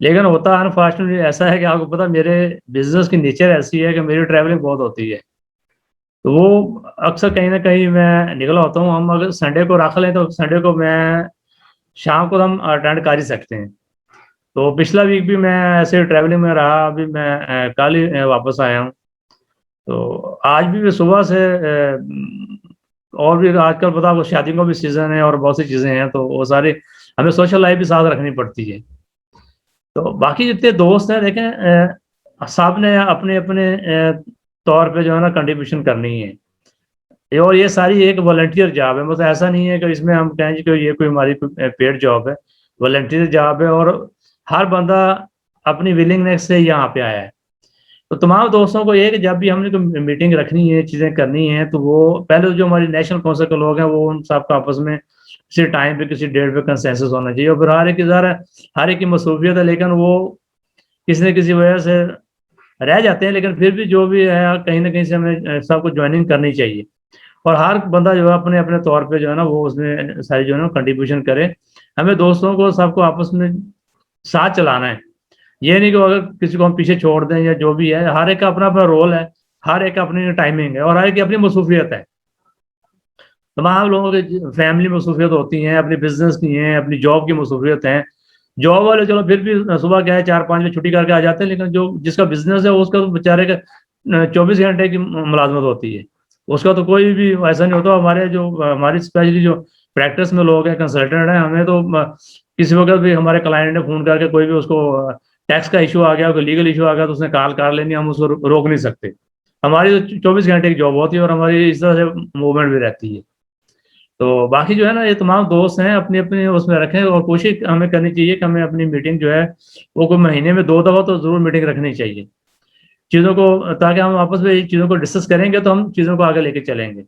لیکن ہوتا ہے انفارچونیٹلی ایسا ہے کہ آپ کو پتا میرے بزنس کی نیچر ایسی ہے کہ میری ٹریولنگ بہت ہوتی ہے, تو وہ اکثر کہیں نہ کہیں میں نکلا ہوتا ہوں. ہم اگر سنڈے کو رکھ لیں تو سنڈے کو میں شام کو ہم اٹینڈ کر ہی سکتے ہیں. تو پچھلا ویک بھی میں ایسے ٹریولنگ میں رہا, ابھی میں کل ہی واپس آیا ہوں. تو آج بھی صبح سے اور بھی آج کل پتا وہ شادیوں کا بھی سیزن ہے اور بہت سی چیزیں ہیں, تو وہ سارے ہمیں سوشل لائف بھی ساتھ رکھنی پڑتی ہے. تو باقی جتنے دوست ہیں دیکھیں سب نے اپنے اپنے طور پہ جو ہے نا کنٹریبیوشن کرنی ہے، اور یہ ساری ایک والنٹیئر جاب ہے، مطلب ایسا نہیں ہے کہ اس میں ہم کہیں کہ یہ کوئی ہماری پیڈ جاب ہے، والنٹیئر جاب ہے، اور ہر بندہ اپنی ولنگنیس سے یہاں پہ آیا ہے۔ تو تمام دوستوں کو یہ کہ جب بھی ہم نے کوئی میٹنگ رکھنی ہے، چیزیں کرنی ہیں، تو وہ پہلے جو ہماری نیشنل کونسل کے لوگ ہیں وہ ان سب کا آپس میں کسی ٹائم پہ کسی ڈیٹ پہ کنسنسس ہونا چاہیے، اور پھر ہر ایک کی مصروفیت ہے، لیکن وہ کسی نہ کسی وجہ سے رہ جاتے ہیں، لیکن پھر بھی جو بھی ہے کہیں نہ کہیں سے ہمیں سب کو جوائننگ کرنی چاہیے، اور ہر بندہ جو ہے اپنے اپنے طور پہ جو ہے نا وہ اس میں ساری جو ہے نا کنٹریبیوشن کرے۔ ہمیں دوستوں کو سب کو آپس میں ساتھ چلانا ہے، یہ نہیں کہ اگر کسی کو ہم پیچھے چھوڑ دیں یا جو بھی ہے، ہر ایک کا اپنا اپنا رول ہے، ہر ایک کا اپنی ٹائمنگ ہے، اور ہر ایک کی اپنی مصروفیت ہے۔ تمام لوگوں کی فیملی مصروفیت ہوتی ہیں، اپنی بزنس کی ہیں، اپنی جاب کی مصروفیت ہیں۔ جاب والے چلو پھر بھی صبح کیا ہے 4-5 بجے چھٹی کر کے آ جاتے ہیں، لیکن جو جس کا بزنس ہے اس کا تو بیچارے کا 24 گھنٹے کی ملازمت ہوتی ہے، اس کا تو کوئی بھی ایسا نہیں ہوتا۔ ہماری اسپیشلی جو پریکٹس میں لوگ ہیں، کنسلٹنٹ ہیں، ہمیں تو کسی وقت بھی ہمارے کلائنٹ نے فون کر کے کوئی بھی اس کو ٹیکس کا ایشو آ گیا، کوئی لیگل ایشو آ گیا، تو اس نے کال کر لینی، ہم اس کو روک نہیں سکتے۔ ہماری تو 24 گھنٹے کی جاب ہوتی ہے، اور ہماری اس طرح سے موومنٹ بھی رہتی ہے۔ تو باقی جو ہے نا یہ تمام دوست ہیں اپنی اپنی اس میں رکھیں، اور کوشش ہمیں کرنی چاہیے کہ ہمیں اپنی میٹنگ جو ہے وہ کوئی مہینے میں 2 دفعہ تو ضرور میٹنگ رکھنی چاہیے چیزوں کو، تاکہ ہم آپس میں چیزوں کو ڈسکس کریں گے تو ہم چیزوں کو آگے لے کے چلیں گے۔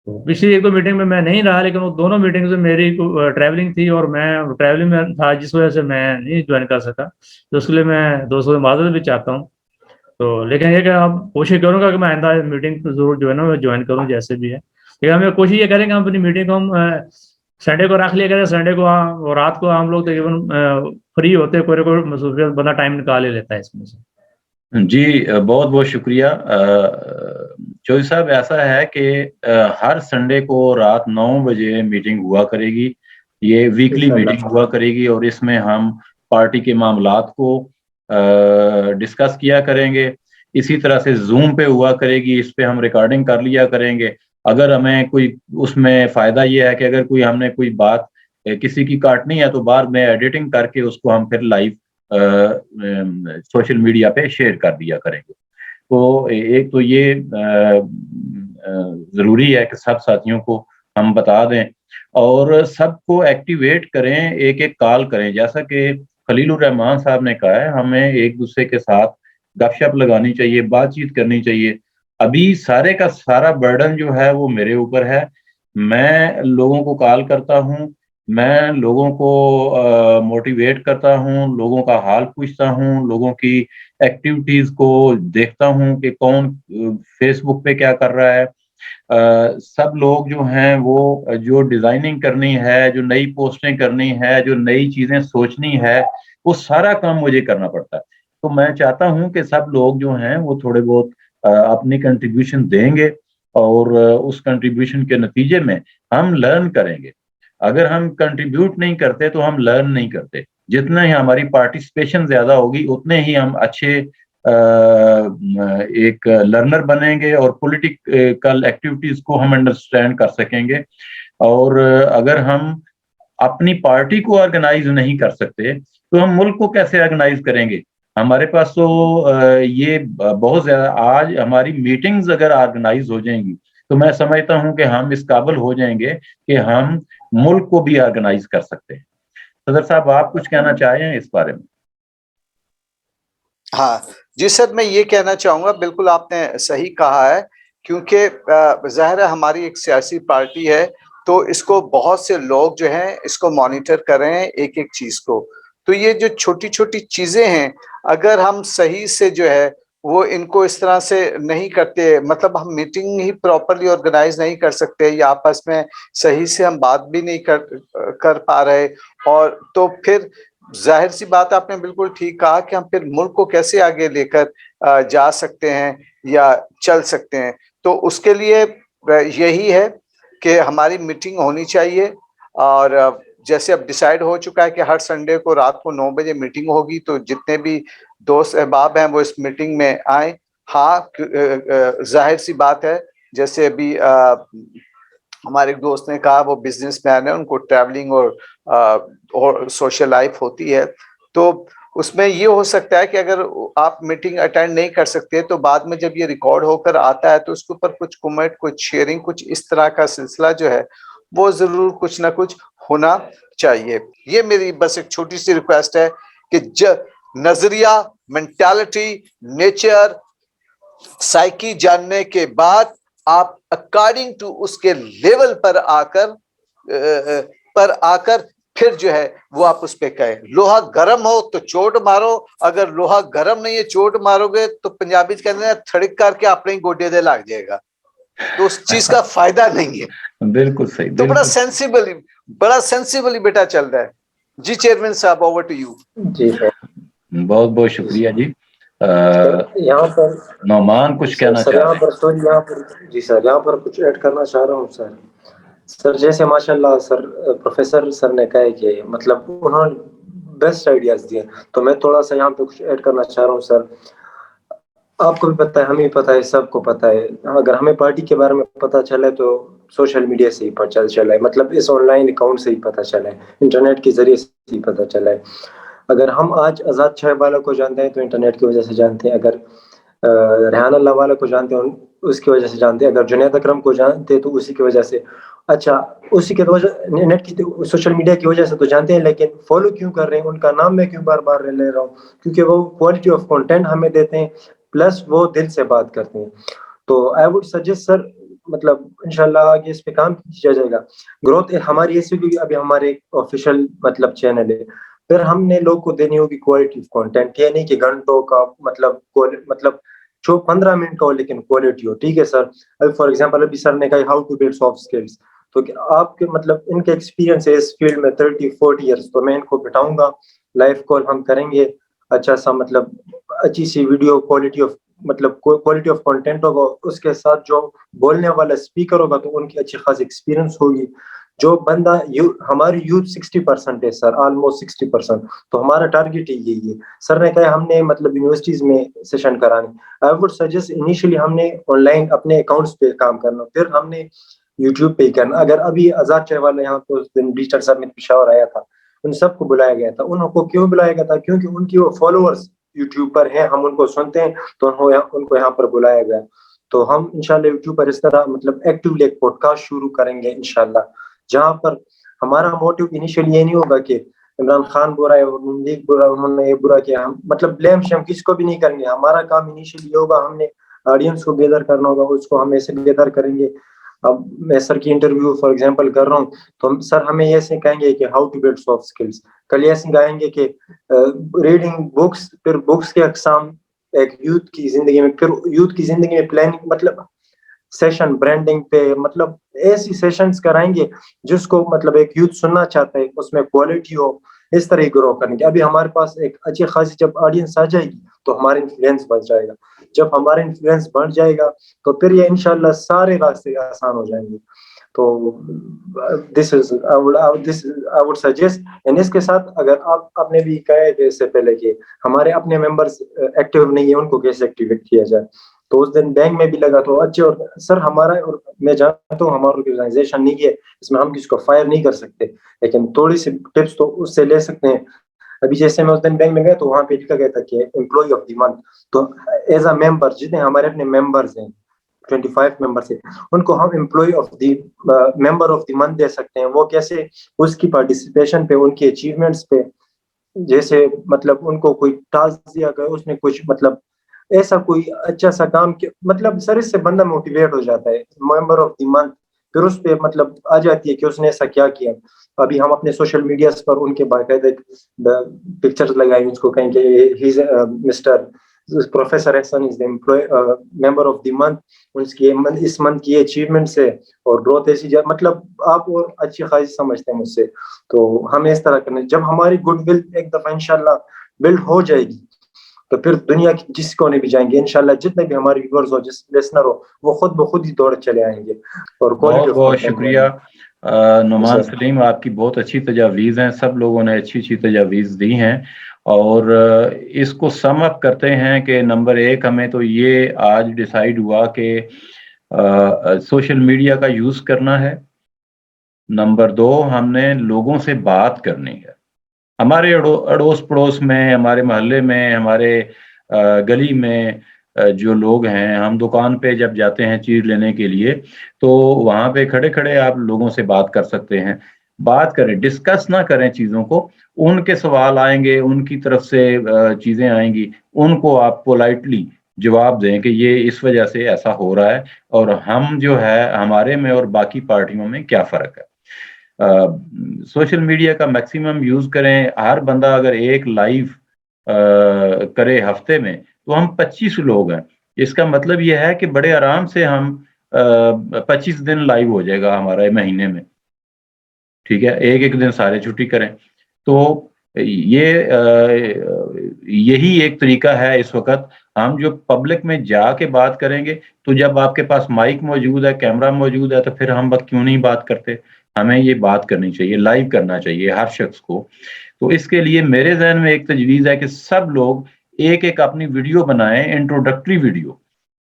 تو پچھلی 1-2 میٹنگ میں نہیں رہا، لیکن وہ دونوں میٹنگ میں میری ٹریولنگ تھی، اور میں ٹریولنگ میں تھا، جس وجہ سے میں نہیں جوائن کر سکا، تو اس کے لیے میں دوستوں سے معذرت بھی چاہتا ہوں۔ تو لیکن یہ کہ اب کوشش کروں گا کہ میں آئندہ میٹنگ ضرور جو ہے نا میں جوائن کروں جیسے بھی ہے، لیکن ہمیں کوشش یہ کریں کہ ہم اپنی میٹنگ کو ہم سنڈے کو رکھ لیا کریں، سنڈے کو رات کو ہم لوگ تقریباً فری ہوتے، کوئی کوئی مصروفیت بندہ ٹائم نکال ہی لیتا ہے اس میں سے۔ جی بہت بہت شکریہ چوہدری صاحب۔ ایسا ہے کہ ہر سنڈے کو رات 9 بجے میٹنگ ہوا کرے گی، یہ ویکلی میٹنگ ہوا کرے گی، اور اس میں ہم پارٹی کے معاملات کو ڈسکس کیا کریں گے۔ اسی طرح سے زوم پہ ہوا کرے گی، اس پہ ہم ریکارڈنگ کر لیا کریں گے۔ اگر ہمیں کوئی اس میں فائدہ یہ ہے کہ اگر کوئی ہم نے کوئی بات کسی کی کاٹنی ہے تو بعد میں ایڈیٹنگ کر کے اس کو ہم پھر لائیو سوشل میڈیا پہ شیئر کر دیا کریں گے۔ تو ایک تو یہ ضروری ہے کہ سب ساتھیوں کو ہم بتا دیں، اور سب کو ایکٹیویٹ کریں، ایک ایک کال کریں۔ جیسا کہ خلیل الرحمان صاحب نے کہا ہے، ہمیں ایک دوسرے کے ساتھ گپ شپ لگانی چاہیے، بات چیت کرنی چاہیے۔ ابھی سارے کا سارا برڈن جو ہے وہ میرے اوپر ہے، میں لوگوں کو کال کرتا ہوں، میں لوگوں کو موٹیویٹ کرتا ہوں، لوگوں کا حال پوچھتا ہوں، لوگوں کی ایکٹیویٹیز کو دیکھتا ہوں کہ کون فیس بک پہ کیا کر رہا ہے۔ سب لوگ جو ہیں وہ جو ڈیزائننگ کرنی ہے، جو نئی پوسٹیں کرنی ہے، جو نئی چیزیں سوچنی ہے، وہ سارا کام مجھے کرنا پڑتا ہے۔ تو میں چاہتا ہوں کہ سب لوگ جو ہیں وہ تھوڑے بہت اپنی کنٹریبیوشن دیں گے، اور اس کنٹریبیوشن کے نتیجے میں ہم لرن کریں گے۔ اگر ہم کنٹریبیوٹ نہیں کرتے تو ہم لرن نہیں کرتے۔ جتنا ہی ہماری پارٹیسپیشن زیادہ ہوگی اتنے ہی ہم اچھے ایک لرنر بنیں گے، اور پولیٹیکل ایکٹیویٹیز کو ہم انڈرسٹینڈ کر سکیں گے۔ اور اگر ہم اپنی پارٹی کو آرگنائز نہیں کر سکتے تو ہم ملک کو کیسے آرگنائز کریں گے؟ ہمارے پاس تو یہ بہت زیادہ، آج ہماری میٹنگز اگر آرگنائز ہو جائیں گی تو میں سمجھتا ہوں کہ ہم اس قابل ہو جائیں گے کہ ہم ملک کو بھی آرگنائز کر سکتے ہیں۔ صدر صاحب آپ کچھ کہنا چاہیں اس بارے میں؟ ہاں جی سر، میں یہ کہنا چاہوں گا، بالکل آپ نے صحیح کہا ہے، کیونکہ ظاہر ہے ہماری ایک سیاسی پارٹی ہے، تو اس کو بہت سے لوگ جو ہیں اس کو مانیٹر کر رہے ہیں ایک ایک چیز کو۔ تو یہ جو چھوٹی چھوٹی چیزیں ہیں، اگر ہم صحیح سے جو ہے وہ ان کو اس طرح سے نہیں کرتے، مطلب ہم میٹنگ ہی پراپرلی آرگنائز نہیں کر سکتے، یا آپس میں صحیح سے ہم بات بھی نہیں کر پا رہے، اور تو پھر ظاہر سی بات آپ نے بالکل ٹھیک کہا کہ ہم پھر ملک کو کیسے آگے لے کر جا سکتے ہیں یا چل سکتے ہیں۔ تو اس کے لیے یہی ہے کہ ہماری میٹنگ ہونی چاہیے، اور جیسے اب ڈیسائیڈ ہو چکا ہے کہ ہر سنڈے کو رات کو 9 بجے میٹنگ ہوگی، تو جتنے بھی دوست احباب ہیں وہ اس میٹنگ میں آئیں۔ ہاں ظاہر سی بات ہے، جیسے ابھی ہمارے ایک دوست نے کہا وہ بزنس مین ہے، ان کو ٹریولنگ اور سوشل لائف ہوتی ہے، تو اس میں یہ ہو سکتا ہے کہ اگر آپ میٹنگ اٹینڈ نہیں کر سکتے تو بعد میں جب یہ ریکارڈ ہو کر آتا ہے تو اس کے اوپر کچھ کمنٹ، کچھ شیئرنگ، کچھ اس طرح کا سلسلہ جو ہے وہ ضرور کچھ نہ کچھ ہونا چاہیے. یہ میری بس ایک چھوٹی سی ریکویسٹ ہے کہ نظریہ، مینٹالٹی، نیچر، سائیکی جاننے کے بعد آپ اکارڈنگ ٹو اس کے لیول پر آ کر پھر جو ہے وہ آپ اس پہ کہیں. لوہا گرم ہو تو چوٹ مارو، اگر لوہا گرم نہیں ہے چوٹ مارو گے تو پنجابی کہتے ہیں تھڑک کر کے اپنے گوڈے دے لگ جائے گا، تو اس چیز کا فائدہ نہیں ہے. بالکل صحیح. تو بڑا سینسیبلی بیٹا چل رہا ہے. جی چیئرمین صاحب، اوور ٹو یو. جی سر، بہت بہت شکریہ جی. یہاں پر نعمان کچھ کہنا سر، چاہ یہاں رہے پر سوری، یہاں پر جی سر، یہاں پر کچھ ایڈ کرنا چاہ رہا ہوں سر. سر جیسے ماشاء اللہ سر پروفیسر سر نے کہا ہے کہ مطلب انہوں نے بیسٹ آئیڈیاز دیے، تو میں تھوڑا سا یہاں پہ کچھ ایڈ کرنا چاہ رہا ہوں سر. آپ کو بھی پتہ ہے، ہمیں پتہ ہے، سب کو پتہ ہے، اگر ہمیں پارٹی کے بارے میں پتہ چلے تو سوشل میڈیا سے ہی پتہ چلا ہے، مطلب اس آن لائن اکاؤنٹ سے ہی پتہ چلا ہے، انٹرنیٹ کے ذریعے سے ہی پتہ چلا ہے. اگر ہم آج آزاد چائے والا کو جانتے ہیں تو انٹرنیٹ کی وجہ سے جانتے ہیں، اگر ریحان اللہ والا کو جانتے ہیں اس کی وجہ سے جانتے ہیں، اگر جنید اکرم کو جانتے ہیں تو اسی کی وجہ سے. اچھا، اسی کی وجہ نیٹ کی سوشل میڈیا کی وجہ سے تو جانتے ہیں، لیکن فالو کیوں کر رہے ہیں، ان کا نام میں کیوں بار بار لے رہا ہوں؟ کیونکہ وہ کوالٹی آف کنٹینٹ ہمیں دیتے ہیں، پلس وہ دل سے بات کرتے ہیں. تو آئی وڈ سجیسٹ سر، مطلب انشاءاللہ آگے اس پہ کام کیا جائے گا. گروتھ ہماری ایسی بھی ابھی ہمارے آفیشیل مطلب چینل ہے، پھر ہم نے لوگ کو دینی ہوگی کوالٹی آف کنٹینٹ. یہ نہیں کہ گھنٹوں کا مطلب جو 15 منٹ کا ہو لیکن کوالٹی ہو. ٹھیک ہے سر. ابھی فار ایگزامپل ابھی سر نے کہا how to build soft skills, تو آپ کے مطلب ان کے ایکسپیرینس ہے اس فیلڈ میں 30-40 ایئرس، تو میں ان کو بٹھاؤں گا، لائیو کال ہم کریں گے، اچھا سا مطلب اچھی سی ویڈیو کوالٹی آف مطلب کوالٹی آف کنٹینٹ ہوگا، اس کے ساتھ جو بولنے والا اسپیکر ہوگا تو ان کی اچھی خاص ایکسپیرینس ہوگی. جو بندہ ہماری یوتھ 60% ہے سر، آلموسٹ 60%، تو ہمارا ٹارگیٹ ہی یہی ہے. سر نے کہا ہم نے مطلب یونیورسٹیز میں سیشن کرانے. آئی وڈ سجیسٹ انیشلی ہم نے آن لائن اپنے اکاؤنٹس پہ کام کرنا، پھر ہم نے یوٹیوب پہ ہی کرنا. اگر ابھی آزاد چائے والا یہاں پہ اس دن ڈیجیٹل سبمٹ پشاور آیا تھا، ان سب کو بلایا گیا تھا. ان کو کیوں بلایا گیا تھا؟ کیونکہ ان کی وہ فالوورز یوٹیوب پر ہیں، ہم ان کو سنتے ہیں، تو ان کو یہاں پر بلایا گیا. تو ہم انشاءاللہ یوٹیوب پر اس طرح مطلب ایکٹیولی ایک پوڈ کاسٹ شروع کریں گے انشاءاللہ، جہاں پر ہمارا موٹیو انیشیلی یہ نہیں ہوگا کہ عمران خان برا ہے، لیگ برا، انہوں نے یہ برا کیا، ہم مطلب بلیم شیم کسی کو بھی نہیں کریں گے. ہمارا کام انیشیلی یہ ہوگا، ہم نے آڈینس کو گیدر کرنا ہوگا، اس کو ہم ایسے گیدر کریں گے. اب میں سر کی انٹرویو فار ایگزامپل کر رہا ہوں تو سر ہمیں ایسے کہیں گے کہ how to build soft skills, کل ایسے کہیں گے کہ ریڈنگ بکس، پھر بکس کے اقسام ایک یوتھ کی زندگی میں، پھر یوتھ کی زندگی میں پلاننگ مطلب سیشن برانڈنگ پہ، مطلب ایسی سیشنز کرائیں گے جس کو مطلب ایک یوتھ سننا چاہتا ہے، اس میں کوالٹی ہو، اس طرح ہی گرو کریں گے. ابھی ہمارے پاس ایک اچھی خاصی جب آڈینس آ جائے گی تو ہمارا انفلوئنس بڑھ جائے گا. جب ہمارا انفلوئنس بڑھ جائے گا تو پھر یہ انشاءاللہ سارے راستے آسان ہو جائیں گے. تو دس از آئی وڈ سجیسٹ. اینڈ اس کے ساتھ اگر آپ نے بھی کہا ہے اس سے پہلے کہ ہمارے اپنے ممبرس ایکٹیو نہیں ہیں، ان کو کیسے ایکٹیویٹ کیا جائے، تو اس دن بینک میں بھی لگا تو اچھے. اور سر ہمارا، اور میں جانتا ہوں ہمارا آرگنائزیشن نہیں ہے، اس میں ہم کسی کو فائر نہیں کر سکتے، لیکن تھوڑی سی ٹپس تو اس سے لے سکتے ہیں. ابھی جیسے میں اس دن بینک میں گیا تو وہاں پہ لکھا گیا تھا کہ امپلائی آف دی منتھ، تو ایز اے ممبر جتنے ہمارے اپنے ممبرز ہیں 25 ممبرس ہیں، ان کو ہم employee of the member of the month دے سکتے ہیں. وہ کیسے؟ اس کی پارٹیسپیشن پہ، ان کی اچیومنٹس پہ. جیسے مطلب ان کو کوئی ٹاسک دیا گیا، اس میں کچھ مطلب ایسا کوئی اچھا سا کام کہ مطلب سر اس سے بندہ موٹیویٹ ہو جاتا ہے، ممبر آف دی منتھ، پھر اس پہ مطلب آ جاتی ہے کہ اس نے ایسا کیا کیا. ابھی ہم اپنے سوشل میڈیاز پر ان کے باقاعدہ پکچرز لگائیں، اس کو کہیں کہ he is mister professor Ahsan is member of the month, اس منتھ کی اچیومنٹس ہے اور گروتھ ایسی مطلب آپ اور اچھی خاصی سمجھتے ہیں مجھ سے. تو ہمیں اس طرح کرنا، جب ہماری گڈ ول ایک دفعہ انشاءاللہ بلڈ ہو جائے گی تو پھر دنیا کی جس کونے بھی جائیں گے انشاءاللہ، جتنے بھی ہمارے ویورز ہو، جس لسنر ہو، وہ خود بخود ہی دوڑ چلے آئیں گے. اور بہت بہت شکریہ نعمان سر. سلیم، آپ کی بہت اچھی تجاویز ہیں، سب لوگوں نے اچھی اچھی تجاویز دی ہیں. اور اس کو سم اپ کرتے ہیں کہ نمبر 1 ہمیں تو یہ آج ڈیسائیڈ ہوا کہ سوشل میڈیا کا یوز کرنا ہے. نمبر 2 ہم نے لوگوں سے بات کرنی ہے. ہمارے اڑوس پڑوس میں, ہمارے محلے میں, ہمارے گلی میں جو لوگ ہیں, ہم دکان پہ جب جاتے ہیں چیز لینے کے لیے تو وہاں پہ کھڑے کھڑے آپ لوگوں سے بات کر سکتے ہیں. بات کریں, ڈسکس نہ کریں چیزوں کو, ان کے سوال آئیں گے, ان کی طرف سے چیزیں آئیں گی, ان کو آپ پولائٹلی جواب دیں کہ یہ اس وجہ سے ایسا ہو رہا ہے, اور ہم جو ہے ہمارے میں اور باقی پارٹیوں میں کیا فرق ہے. سوشل میڈیا کا میکسیمم یوز کریں. ہر بندہ اگر ایک لائیو کرے ہفتے میں تو ہم 25 لوگ ہیں. اس کا مطلب یہ ہے کہ بڑے آرام سے ہم 25 دن لائیو ہو جائے گا ہمارا مہینے میں, ٹھیک ہے, ایک دن سارے چھٹی کریں. تو یہی ایک طریقہ ہے اس وقت. ہم جو پبلک میں جا کے بات کریں گے تو جب آپ کے پاس مائک موجود ہے, کیمرہ موجود ہے, تو پھر ہم کیوں نہیں بات کرتے. ہمیں یہ بات کرنی چاہیے, لائیو کرنا چاہیے ہر شخص کو. تو اس کے لیے میرے ذہن میں ایک تجویز ہے کہ سب لوگ ایک اپنی ویڈیو بنائیں, انٹروڈکٹری ویڈیو,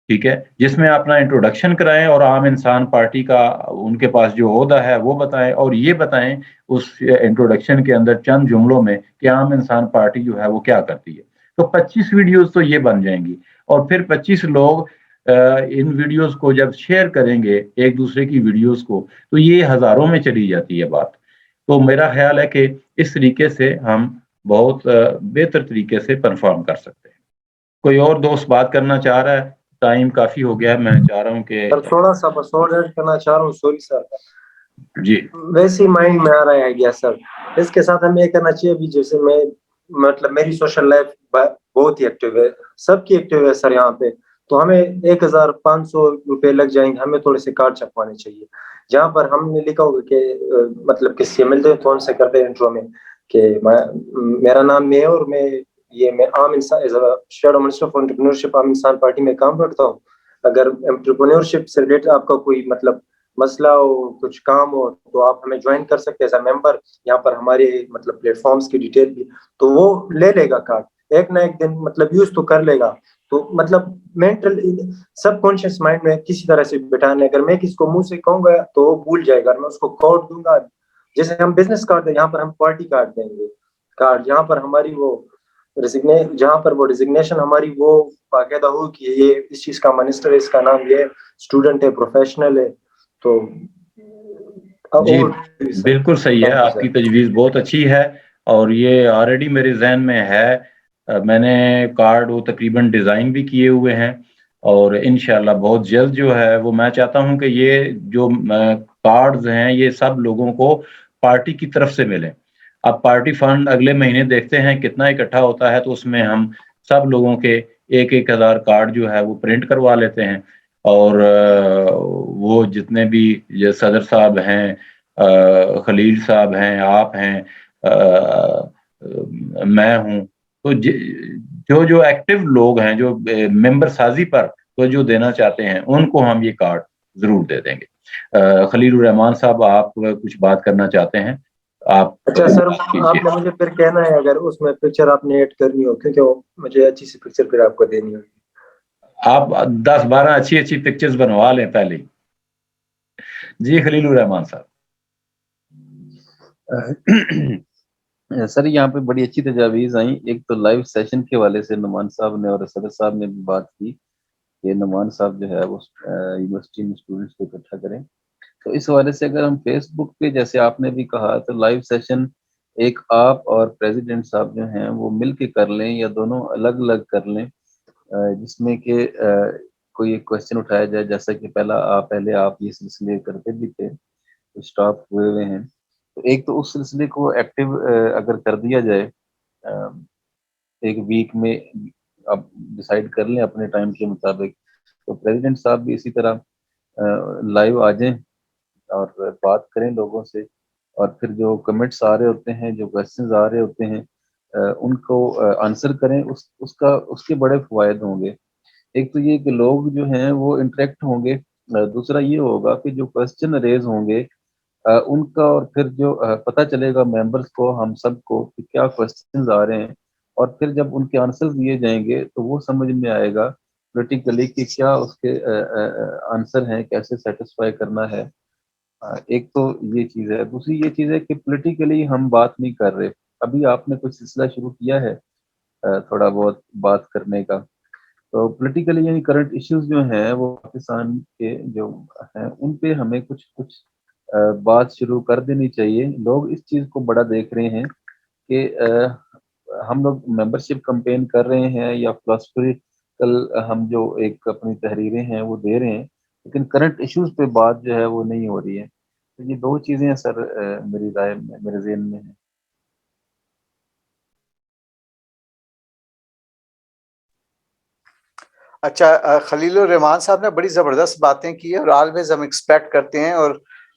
ٹھیک ہے, جس میں اپنا انٹروڈکشن کرائیں اور عام انسان پارٹی کا ان کے پاس جو عہدہ ہے وہ بتائیں, اور یہ بتائیں اس انٹروڈکشن کے اندر چند جملوں میں کہ عام انسان پارٹی جو ہے وہ کیا کرتی ہے. تو 25 ویڈیوز تو یہ بن جائیں گی, اور پھر 25 لوگ ان ویڈیوز کو جب شیئر کریں گے ایک دوسرے کی ویڈیوز کو, تو یہ ہزاروں میں چلی جاتی ہے بات. تو میرا خیال ہے کہ اس طریقے سے ہم بہت بہتر طریقے سے پرفارم کر سکتے ہیں. کوئی اور دوست بات کرنا چاہ رہا ہے؟ ٹائم کافی ہو گیا ہے, میں چاہ رہا ہوں کہ سر تھوڑا سا بس اور ایڈ کرنا چاہ رہا ہوں, سوری سر. جی ویسے ہی مائنڈ میں آ رہا ہے آئیڈیا سر. اس کے ساتھ ہمیں یہ کرنا چاہیے بھی, جیسے میں مطلب میری سوشل لائف بہت ہی ایکٹیو ہے, سب کی ایکٹیو ہے سر یہاں پہ. تو ہمیں 1500 روپے لگ جائیں گے, ہمیں تھوڑے سے کارڈ چھپوانے چاہیے, جہاں پر ہم نے لکھا ہوگا کہ مطلب کس سے ملتے ہیں, کون سے کرتے ہیں انٹرو میں کہ میرا نام میں ہے اور میں عام انسان شیڈو منسٹر فار انٹرپرینورشپ عام انسان پارٹی میں کام کرتا ہوں. اگر انٹرپرینورشپ سے ریلیٹڈ آپ کا کوئی مطلب مسئلہ ہو, کچھ کام ہو, تو آپ ہمیں جوائن کر سکتے ہیں ایز اے ممبر. یہاں پر ہمارے مطلب پلیٹ فارمز کی ڈیٹیل بھی, تو وہ لے لے گا کارڈ, ایک نہ ایک دن مطلب یوز تو کر لے گا. تو مطلب مینٹل سب کانشیس مائنڈ میں کسی طرح سے بٹھانے, اگر میں کسی کو منہ سے کہوں گا تو وہ بھول جائے گا. میں اس کو کوڈ دوں گا, جیسے ہم بزنس کارڈ دیں, یہاں پر ہم پارٹی کارڈ دیں گے, کارڈ جہاں پر ہماری وہ جہاں پر وہ ڈیزگنیشن ہماری وہ باقاعدہ ہو کہ یہ اس چیز کا منسٹر ہے, اس کا نام یہ اسٹوڈنٹ ہے, پروفیشنل ہے. تو جی بالکل صحیح ہے, آپ کی تجویز بہت اچھی ہے, اور یہ آلریڈی میرے ذہن میں ہے. میں نے کارڈ وہ تقریباً ڈیزائن بھی کیے ہوئے ہیں, اور انشاءاللہ بہت جلد جو ہے وہ میں چاہتا ہوں کہ یہ جو کارڈز ہیں یہ سب لوگوں کو پارٹی کی طرف سے ملیں. اب پارٹی فنڈ اگلے مہینے دیکھتے ہیں کتنا اکٹھا ہوتا ہے, تو اس میں ہم سب لوگوں کے 1,000 کارڈ جو ہے وہ پرنٹ کروا لیتے ہیں, اور وہ جتنے بھی صدر صاحب ہیں, خلیل صاحب ہیں, آپ ہیں, میں ہوں, تو جو ایکٹیو لوگ ہیں جو ممبر سازی پر توجہ دینا چاہتے ہیں ان کو ہم یہ کارڈ ضرور دے دیں گے. خلیل الرحمان صاحب, آپ کچھ بات کرنا چاہتے ہیں؟ آپ اچھا سر, آپ نے مجھے پھر کہنا ہے اگر اس میں پکچر آپ نے ایڈ کرنی ہو, کیونکہ مجھے اچھی سی پکچر پھر آپ کو دینی ہوگی. آپ 10-12 اچھی پکچرز بنوا لیں پہلے. جی خلیل الرحمان صاحب. سر یہاں پہ بڑی اچھی تجاویز آئیں. ایک تو لائیو سیشن کے والے سے نعمان صاحب نے اور صدر صاحب نے بھی بات کی کہ نعمان صاحب جو ہے وہ یونیورسٹی میں اسٹوڈنٹس کو اکٹھا کریں. تو اس حوالے سے اگر ہم فیس بک پہ, جیسے آپ نے بھی کہا, تو لائیو سیشن ایک آپ اور پریزیڈنٹ صاحب جو ہیں وہ مل کے کر لیں, یا دونوں الگ الگ کر لیں, جس میں کہ کوئی ایک کوشچن اٹھایا جائے, جیسا کہ پہلے آپ یہ سلسلے کرتے بھی تھے, اسٹاپ ہوئے ہیں. تو ایک تو اس سلسلے کو ایکٹیو اگر کر دیا جائے, ایک ویک میں آپ ڈیسائیڈ کر لیں اپنے ٹائم کے مطابق, تو پریزیڈنٹ صاحب بھی اسی طرح لائیو آ جائیں اور بات کریں لوگوں سے, اور پھر جو کمنٹس آ رہے ہوتے ہیں, جو کوشچنز آ رہے ہوتے ہیں, ان کو آنسر کریں. اس کے بڑے فوائد ہوں گے. ایک تو یہ کہ لوگ جو ہیں وہ انٹریکٹ ہوں گے, دوسرا یہ ہوگا کہ جو کوشچن ریز ہوں گے ان کا, اور پھر جو پتہ چلے گا ممبرس کو, ہم سب کو, کہ کیا کوشچنز آ رہے ہیں, اور پھر جب ان کے آنسر دیے جائیں گے تو وہ سمجھ میں آئے گا پولیٹیکلی کہ کیا اس کے آنسر ہیں, کیسے سیٹسفائی کرنا ہے. ایک تو یہ چیز ہے. دوسری یہ چیز ہے کہ پولیٹیکلی ہم بات نہیں کر رہے, ابھی آپ نے کچھ سلسلہ شروع کیا ہے تھوڑا بہت بات کرنے کا، تو پولیٹیکلی یعنی کرنٹ ایشوز جو ہیں وہ پاکستان کے جو ہیں ان پہ ہمیں کچھ بات شروع کر دینی چاہیے. لوگ اس چیز کو بڑا دیکھ رہے ہیں کہ ہم لوگ ممبرشپ کمپین کر رہے ہیں یا فلاسفیکل ہم جو ایک اپنی تحریریں ہیں وہ دے رہے ہیں، لیکن کرنٹ ایشوز پہ بات جو ہے وہ نہیں ہو رہی ہے. تو یہ دو چیزیں سر میری رائے میں میرے ذہن میں ہیں. اچھا، خلیل الرحمان صاحب نے بڑی زبردست باتیں کی ہیں اور آلویز ہم ایکسپیکٹ کرتے ہیں، اور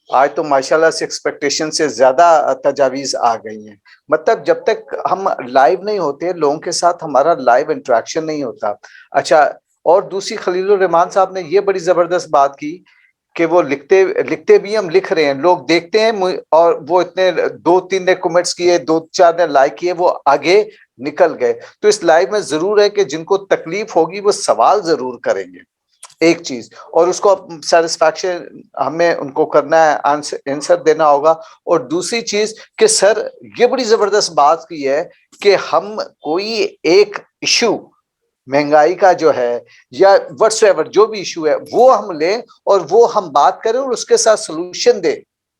آج تو ماشاءاللہ سے ایکسپیکٹیشن سے زیادہ تجاویز آ گئی ہیں. مطلب جب تک ہم لائیو نہیں ہوتے، لوگوں کے ساتھ ہمارا لائیو انٹریکشن نہیں ہوتا. اچھا، اور دوسری خلیل الرحمان صاحب نے یہ بڑی زبردست بات کی کہ وہ لکھتے بھی ہم لکھ رہے ہیں، لوگ دیکھتے ہیں اور وہ اتنے 2-3 نے کمنٹس کیے، 2-4 نے لائک کیے، وہ آگے نکل گئے. تو اس لائیو میں ضرور ہے کہ جن کو تکلیف ہوگی وہ سوال ضرور کریں گے، ایک چیز، اور اس کو سیٹسفیکشن ہمیں ان کو کرنا ہے، آنسر دینا ہوگا. اور دوسری چیز کہ سر یہ بڑی زبردست بات کی ہے کہ ہم کوئی ایک ایشو مہنگائی کا جو ہے یا وٹس ایور جو بھی ایشو ہے وہ ہم لیں اور وہ ہم بات کریں اور اس کے ساتھ سلوشن دیں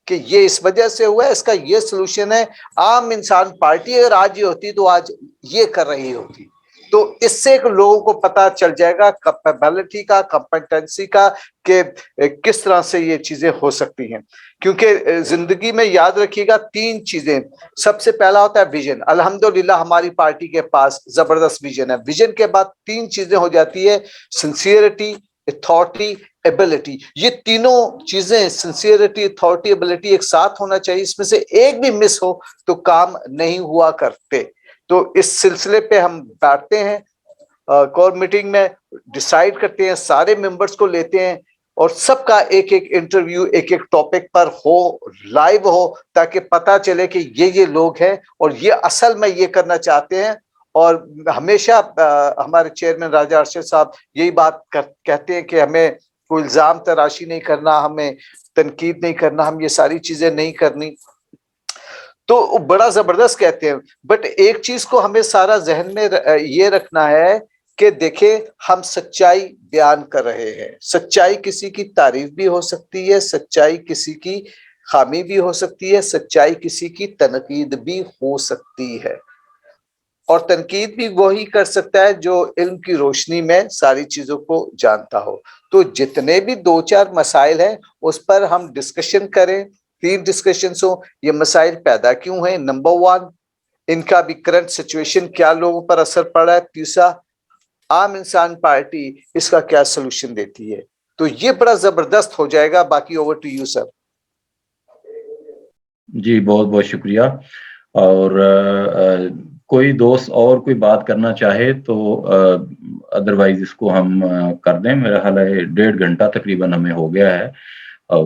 کہ یہ اس وجہ سے ہوا ہے، اس کا یہ سلوشن ہے. عام انسان پارٹی اگر آج یہ ہوتی تو آج یہ کر رہی ہوتی. تو اس سے لوگوں کو پتا چل جائے گا کیپیبلٹی کا، کمپیٹنسی کا، کہ کس طرح سے یہ چیزیں ہو سکتی ہیں. کیونکہ زندگی میں یاد رکھیے گا 3 چیزیں. سب سے پہلا ہوتا ہے ویژن. الحمدللہ ہماری پارٹی کے پاس زبردست ویژن ہے. ویژن کے بعد 3 چیزیں ہو جاتی ہے: سنسیئرٹی، اتھارٹی، ایبلٹی. یہ تینوں چیزیں سنسیئرٹی، اتھارٹی، ایبلٹی ایک ساتھ ہونا چاہیے. اس میں سے ایک بھی مس ہو تو کام نہیں ہوا کرتے. تو اس سلسلے پہ ہم بیٹھتے ہیں کور میٹنگ میں، ڈیسائیڈ کرتے ہیں، سارے ممبرز کو لیتے ہیں اور سب کا ایک ایک انٹرویو ایک ایک ٹاپک پر ہو، لائیو ہو، تاکہ پتا چلے کہ یہ لوگ ہیں اور یہ اصل میں یہ کرنا چاہتے ہیں. اور ہمیشہ ہمارے چیئرمین راجہ ارشد صاحب یہی بات کہتے ہیں کہ ہمیں کوئی الزام تراشی نہیں کرنا، ہمیں تنقید نہیں کرنا، ہم یہ ساری چیزیں نہیں کرنی. تو بڑا زبردست کہتے ہیں. بٹ ایک چیز کو ہمیں سارا ذہن میں یہ رکھنا ہے کہ دیکھیں ہم سچائی بیان کر رہے ہیں. سچائی کسی کی تعریف بھی ہو سکتی ہے، سچائی کسی کی خامی بھی ہو سکتی ہے، سچائی کسی کی تنقید بھی ہو سکتی ہے. اور تنقید بھی وہی کر سکتا ہے جو علم کی روشنی میں ساری چیزوں کو جانتا ہو. تو جتنے بھی 2-4 مسائل ہیں اس پر ہم ڈسکشن کریں. 3 ڈسکشنز ہوں. یہ مسائل پیدا کیوں ہیں؟ نمبر 1، ان کا بھی کرنٹ سچویشن کیا لوگوں پر اثر پڑا ہے. تیسرا، عام انسان پارٹی اس کا کیا سلوشن دیتی ہے. تو یہ بڑا زبردست ہو جائے گا. باقی اوور ٹو یو سر. جی بہت بہت شکریہ. اور کوئی دوست اور کوئی بات کرنا چاہے تو ادروائز اس کو ہم کر دیں. میرا خیال ہے 1.5 گھنٹہ تقریباً ہمیں ہو گیا ہے،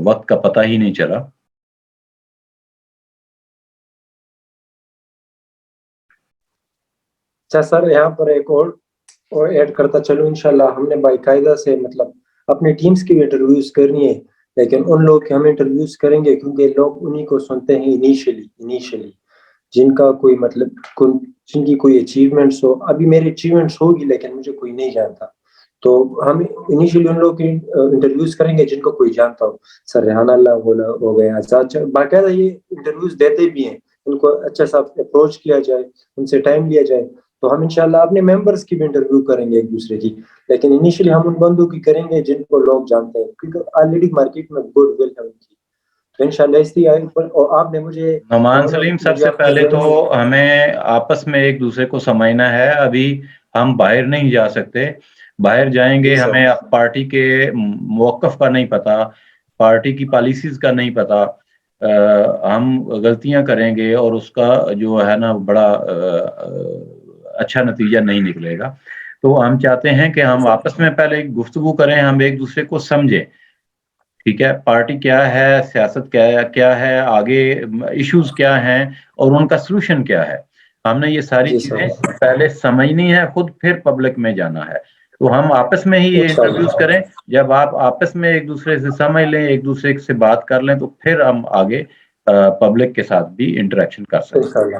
وقت کا پتہ ہی نہیں چلا. اچھا سر، یہاں پر ایک اور ایڈ کرتا چلوں. انشاءاللہ ہم نے باقاعدہ سے مطلب اپنی ٹیمز کی بھی انٹرویوز کرنی ہے، لیکن ان لوگ کے ہم انٹرویوز کریں گے کیونکہ لوگ انہی کو سنتے ہیں انیشلی جن کا کوئی مطلب جن کی کوئی اچیومنٹس ہو. ابھی میری اچیومنٹس ہوگی لیکن مجھے کوئی نہیں جانتا، تو ہم انیشلی ان لوگ کی انٹرویوز کریں گے جن کو کوئی جانتا ہو. سر ریحان اللہ ہو گیا، باقاعدہ یہ انٹرویوز دیتے بھی ہیں. ان کو اچھا سا اپروچ کیا جائے، ان سے ٹائم لیا جائے. تو ہم انشاءاللہ اپنے ممبرز کی بھی انٹرویو کریں گے ایک دوسرے کی، لیکن انیشلی ہم ان بندوں کی کریں گے جن کو لوگ جانتے ہیں، کیونکہ آلریڈی مارکیٹ میں گڈ ول ہے ان کی. تو انشاءاللہ اس لیے آپ نے مجھے نعمان سلیم، سب سے پہلے تو ہمیں آپس میں ایک دوسرے کو سمجھنا ہے. ابھی ہم باہر نہیں جا سکتے. باہر جائیں گے ہمیں پارٹی کے موقف کا نہیں پتا، پارٹی کی پالیسیز کا نہیں پتا، ہم غلطیاں کریں گے اور اس کا جو ہے نا بڑا اچھا نتیجہ نہیں نکلے گا. تو ہم چاہتے ہیں کہ ہم آپس میں پہلے گفتگو کریں، ہم ایک دوسرے کو سمجھیں. ٹھیک ہے، پارٹی کیا ہے، سیاست کیا ہے، آگے ایشوز کیا ہیں اور ان کا سلوشن کیا ہے. ہم نے یہ ساری چیزیں پہلے سمجھنی ہے خود، پھر پبلک میں جانا ہے. تو ہم آپس میں ہی یہ انٹرویوز کریں. جب آپ آپس میں ایک دوسرے سے سمجھ لیں، ایک دوسرے سے بات کر لیں، تو پھر ہم آگے پبلک کے ساتھ بھی انٹریکشن کر سکتے ہیں.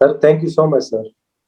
Sir, thank you so much, sir.